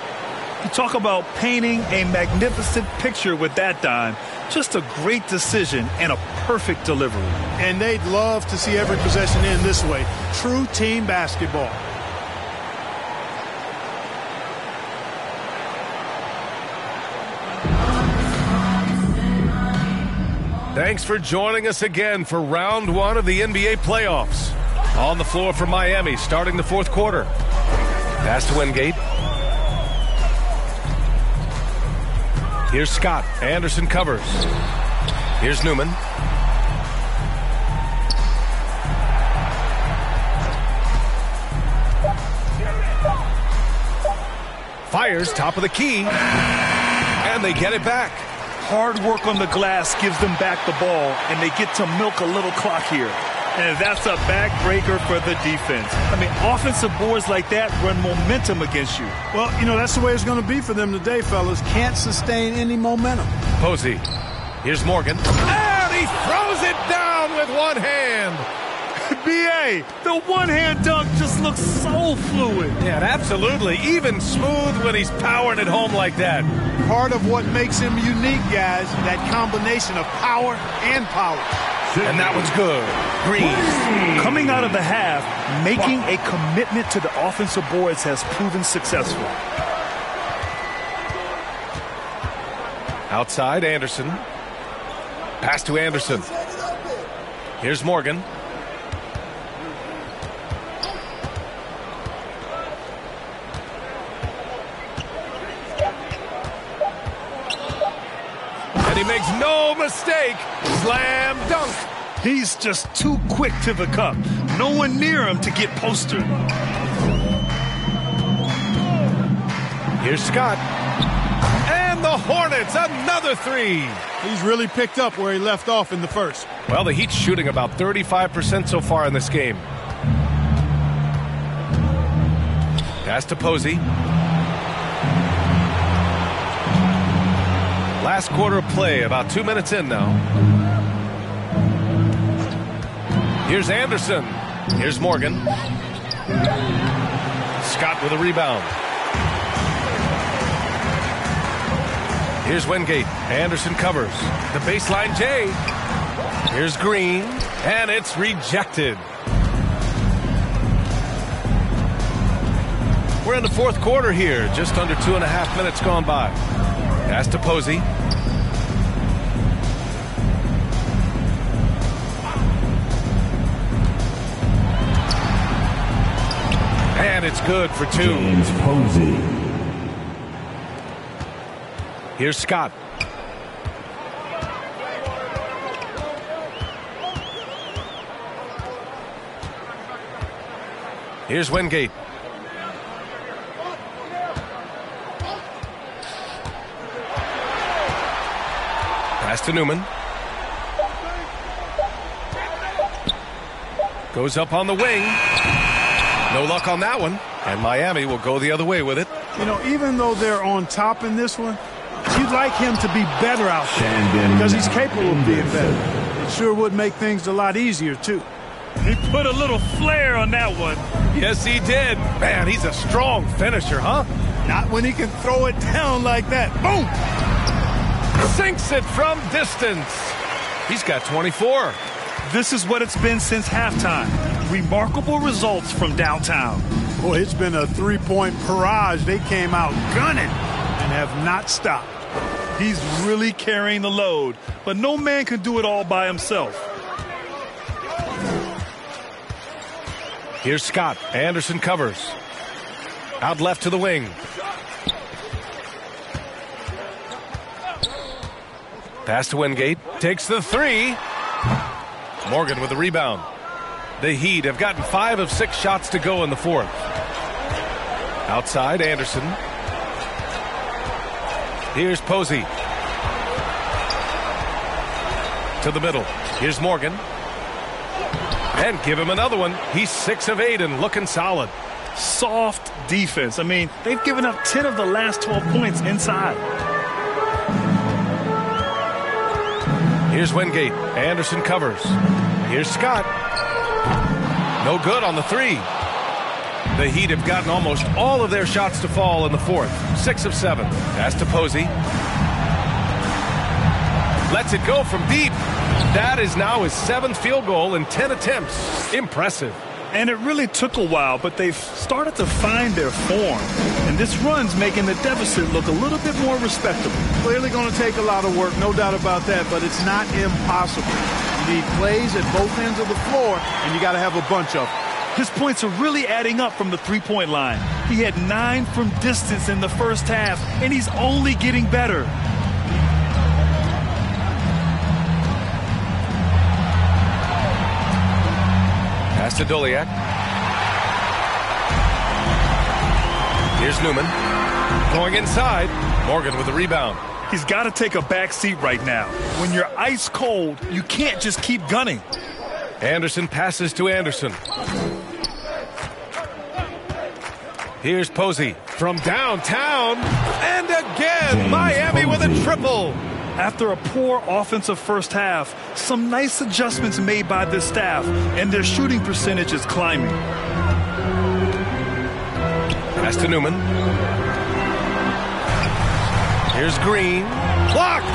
You talk about painting a magnificent picture with that dime. Just a great decision and a perfect delivery. And they'd love to see every possession end this way. True team basketball. Thanks for joining us again for round 1 of the NBA playoffs. On the floor for Miami, starting the fourth quarter. Pass to Wingate. Here's Scott. Anderson covers. Here's Newman. Fires, top of the key. And they get it back. Hard work on the glass gives them back the ball, and they get to milk a little clock here. And that's a backbreaker for the defense. I mean, offensive boards like that run momentum against you. Well, you know, that's the way it's going to be for them today, fellas. Can't sustain any momentum. Posey. Here's Morgan. And he throws it down with one hand. B.A., the one-hand dunk just looks so fluid. Yeah, absolutely. Even smooth when he's powering it home like that. Part of what makes him unique, guys, that combination of power and power. And that one's good. Green. Coming out of the half, making a commitment to the offensive boards has proven successful. Outside, Anderson. Pass to Anderson. Here's Morgan. And he makes no mistake. Slam dunk. He's just too quick to the cup. No one near him to get posted. Here's Scott. And the Hornets, another three. He's really picked up where he left off in the first. Well, the Heat's shooting about 35% so far in this game. Pass to Posey. Last quarter of play, about 2 minutes in now. Here's Anderson. Here's Morgan. Scott with a rebound. Here's Wingate. Anderson covers. The baseline J. Here's Green. And it's rejected. We're in the fourth quarter here. Just under 2.5 minutes gone by. Pass to Posey. And it's good for two. James Posey. Here's Scott. Here's Wingate. Pass to Newman. Goes up on the wing. No luck on that one. And Miami will go the other way with it. You know, even though they're on top in this one, you'd like him to be better out there because he's capable of being better. It sure would make things a lot easier, too. He put a little flair on that one. Yes, he did. Man, he's a strong finisher, huh? Not when he can throw it down like that. Boom! Sinks it from distance. He's got 24. This is what it's been since halftime. Remarkable results from downtown. Boy, it's been a three-point barrage. They came out gunning and have not stopped. He's really carrying the load, but no man can do it all by himself. Here's Scott. Anderson covers. Out left to the wing. Pass to Wingate. Takes the three. Morgan with the rebound. The Heat have gotten 5 of 6 shots to go in the fourth. Outside, Anderson. Here's Posey. To the middle. Here's Morgan. And give him another one. He's 6 of 8 and looking solid. Soft defense. I mean, they've given up 10 of the last 12 points inside. Here's Wingate. Anderson covers. Here's Scott. No good on the three. The Heat have gotten almost all of their shots to fall in the fourth. 6 of 7. Pass to Posey. Lets it go from deep. That is now his 7th field goal in 10 attempts. Impressive. And it really took a while, but they've started to find their form. And this run's making the deficit look a little bit more respectable. Clearly going to take a lot of work, no doubt about that, but it's not impossible. You need plays at both ends of the floor, and you got to have a bunch of them. His points are really adding up from the three-point line. He had 9 from distance in the first half, and he's only getting better. Pass to Doliak. Here's Newman. Going inside. Morgan with the rebound. He's got to take a back seat right now. When you're ice cold, you can't just keep gunning. Anderson passes to Anderson. Here's Posey from downtown. And again, Miami with a triple. After a poor offensive first half, some nice adjustments made by this staff, and their shooting percentage is climbing. Pass to Newman. Here's Green. Blocked!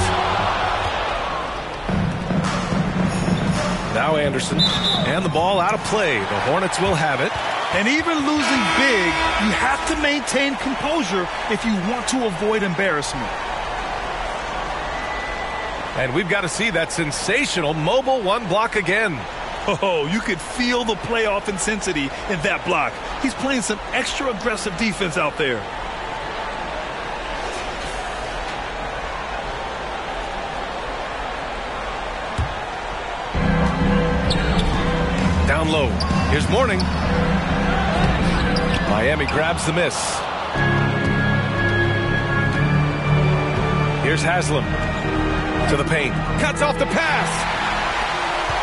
Now Anderson. And the ball out of play. The Hornets will have it. And even losing big, you have to maintain composure if you want to avoid embarrassment. And we've got to see that sensational mobile one block again. Oh, you could feel the playoff intensity in that block. He's playing some extra aggressive defense out there. Down low. Here's Mourning. Miami grabs the miss. Here's Haslam to the paint. Cuts off the pass.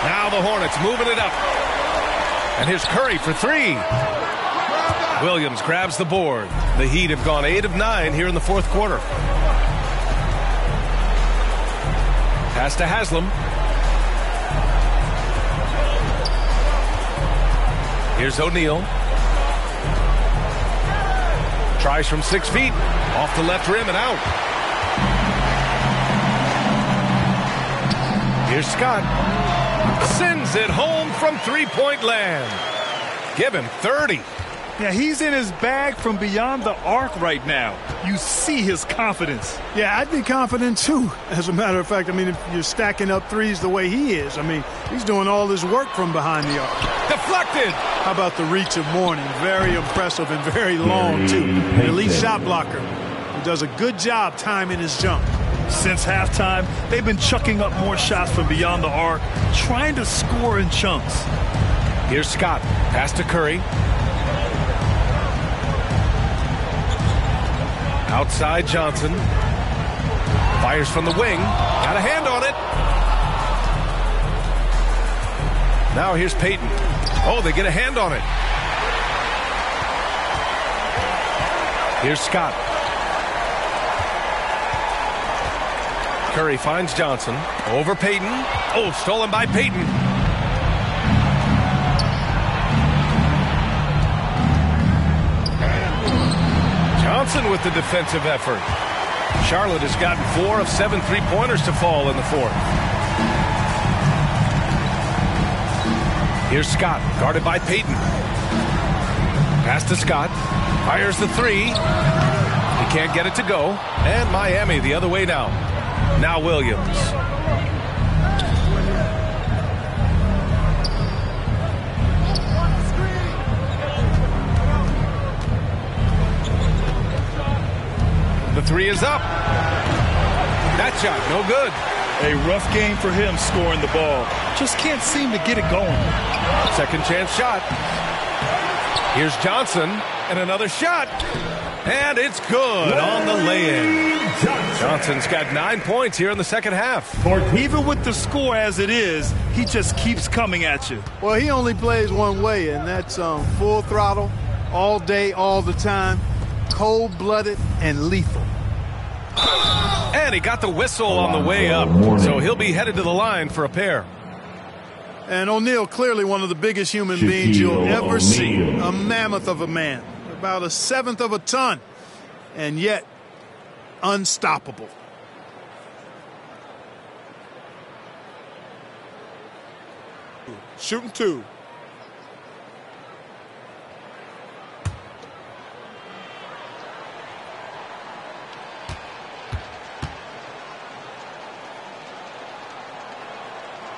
Now the Hornets moving it up. And here's Curry for three. Williams grabs the board. The Heat have gone 8 of 9 here in the fourth quarter. Pass to Haslam. Here's O'Neal. Tries from 6 feet. Off the left rim and out. Here's Scott. Sends it home from three-point land. Give him 30. Yeah, he's in his bag from beyond the arc right now. You see his confidence. Yeah, I'd be confident too. As a matter of fact, I mean, if you're stacking up threes the way he is, I mean, he's doing all his work from behind the arc. Deflected. How about the reach of Mourning? Very impressive and very long too. Elite shot blocker who does a good job timing his jump. Since halftime, they've been chucking up more shots from beyond the arc, trying to score in chunks. Here's Scott. Pass to Curry. Outside Johnson. Fires from the wing. Got a hand on it. Now here's Payton. Oh, they get a hand on it. Here's Scott. Curry finds Johnson. Over Payton. Oh, stolen by Payton. Johnson with the defensive effort. Charlotte has gotten 4 of 7 three-pointers to fall in the fourth. Here's Scott, guarded by Payton. Pass to Scott. Fires the three. He can't get it to go. And Miami the other way now. Now Williams. The three is up. That shot, no good. A rough game for him scoring the ball. Just can't seem to get it going. Second chance shot. Here's Johnson, and another shot. And it's good on the lay-in. Johnson's got 9 points here in the second half. Even with the score as it is, he just keeps coming at you. Well, he only plays one way, and that's full throttle, all day, all the time, cold-blooded and lethal. And he got the whistle on the way up, so he'll be headed to the line for a pair. And O'Neal, clearly one of the biggest human beings you'll ever see. A mammoth of a man, about 1/7 of a ton, and yet unstoppable. Shooting 2.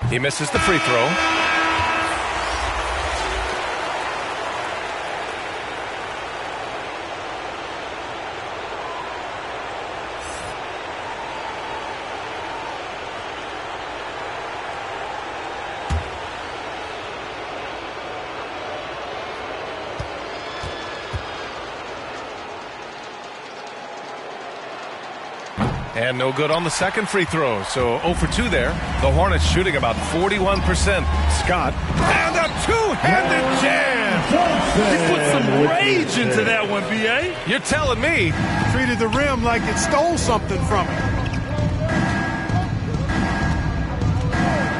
He misses the free throw. And no good on the second free throw. So 0 for 2 there. The Hornets shooting about 41%. Scott. And a two-handed jam. He put some rage into that one, B.A. You're telling me. Treated the rim like it stole something from him.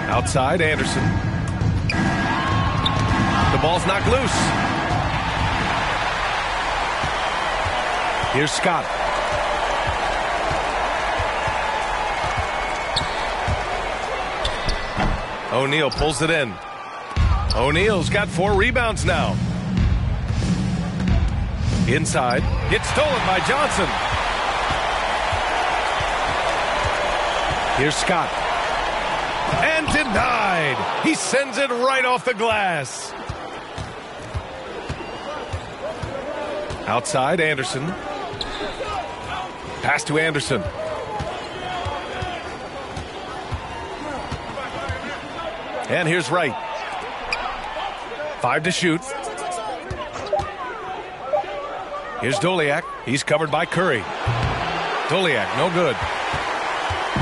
Outside, Anderson. The ball's knocked loose. Here's Scott. O'Neal pulls it in. O'Neal's got 4 rebounds now. Inside. It's stolen by Johnson. Here's Scott. And denied. He sends it right off the glass. Outside, Anderson. Pass to Anderson. And here's Wright. 5 to shoot. Here's Doliak. He's covered by Curry. Doliak, no good.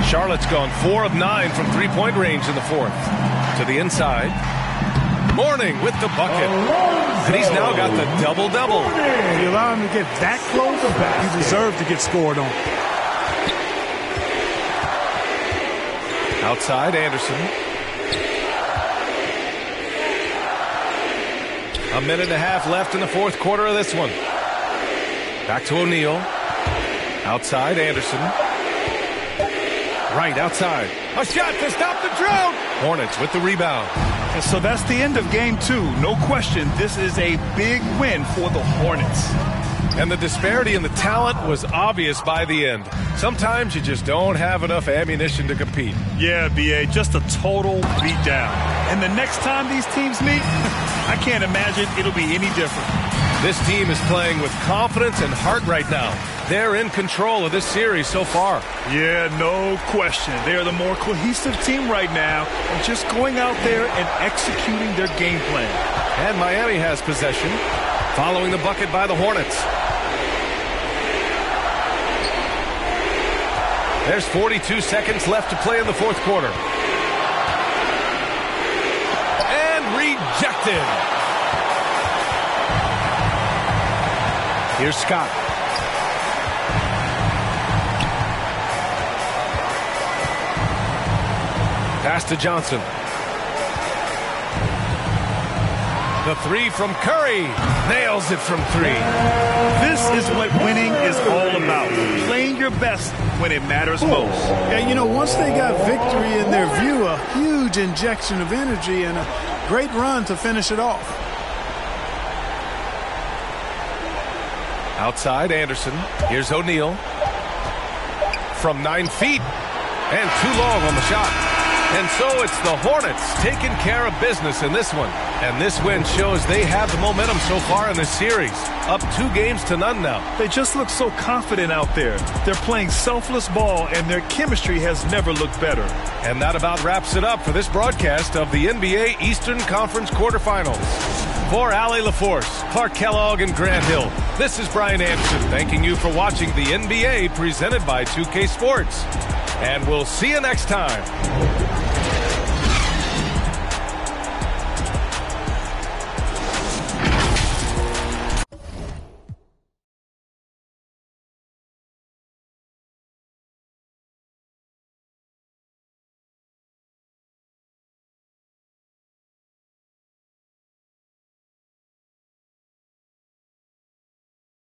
Charlotte's gone 4 of 9 from three-point range in the fourth. To the inside. Mourning with the bucket. And he's now got the double-double. If you allow him to get that close, he deserves to get scored on. Outside, Anderson. A minute and a half left in the fourth quarter of this one. Back to O'Neal. Outside, Anderson. Right outside. A shot to stop the drought. Hornets with the rebound. And so that's the end of game 2. No question, this is a big win for the Hornets. And the disparity in the talent was obvious by the end. Sometimes you just don't have enough ammunition to compete. Yeah, B.A., just a total beatdown. And the next time these teams meet, I can't imagine it'll be any different. This team is playing with confidence and heart right now. They're in control of this series so far. Yeah, no question. They're the more cohesive team right now and just going out there and executing their game plan. And Miami has possession, following the bucket by the Hornets. There's 42 seconds left to play in the fourth quarter. And rejected. Here's Scott. Pass to Johnson. The three from Curry. Nails it from 3. This is what winning is all about. Playing your best when it matters most. Yeah, you know, once they got victory in their view, a huge injection of energy and a great run to finish it off. Outside, Anderson. Here's O'Neal. From 9 feet. And too long on the shot. And so it's the Hornets taking care of business in this one. And this win shows they have the momentum so far in this series. Up 2-0 now. They just look so confident out there. They're playing selfless ball, and their chemistry has never looked better. And that about wraps it up for this broadcast of the NBA Eastern Conference quarterfinals. For Allie LaForce, Clark Kellogg, and Grant Hill, this is Brian Anderson thanking you for watching the NBA presented by 2K Sports. And we'll see you next time.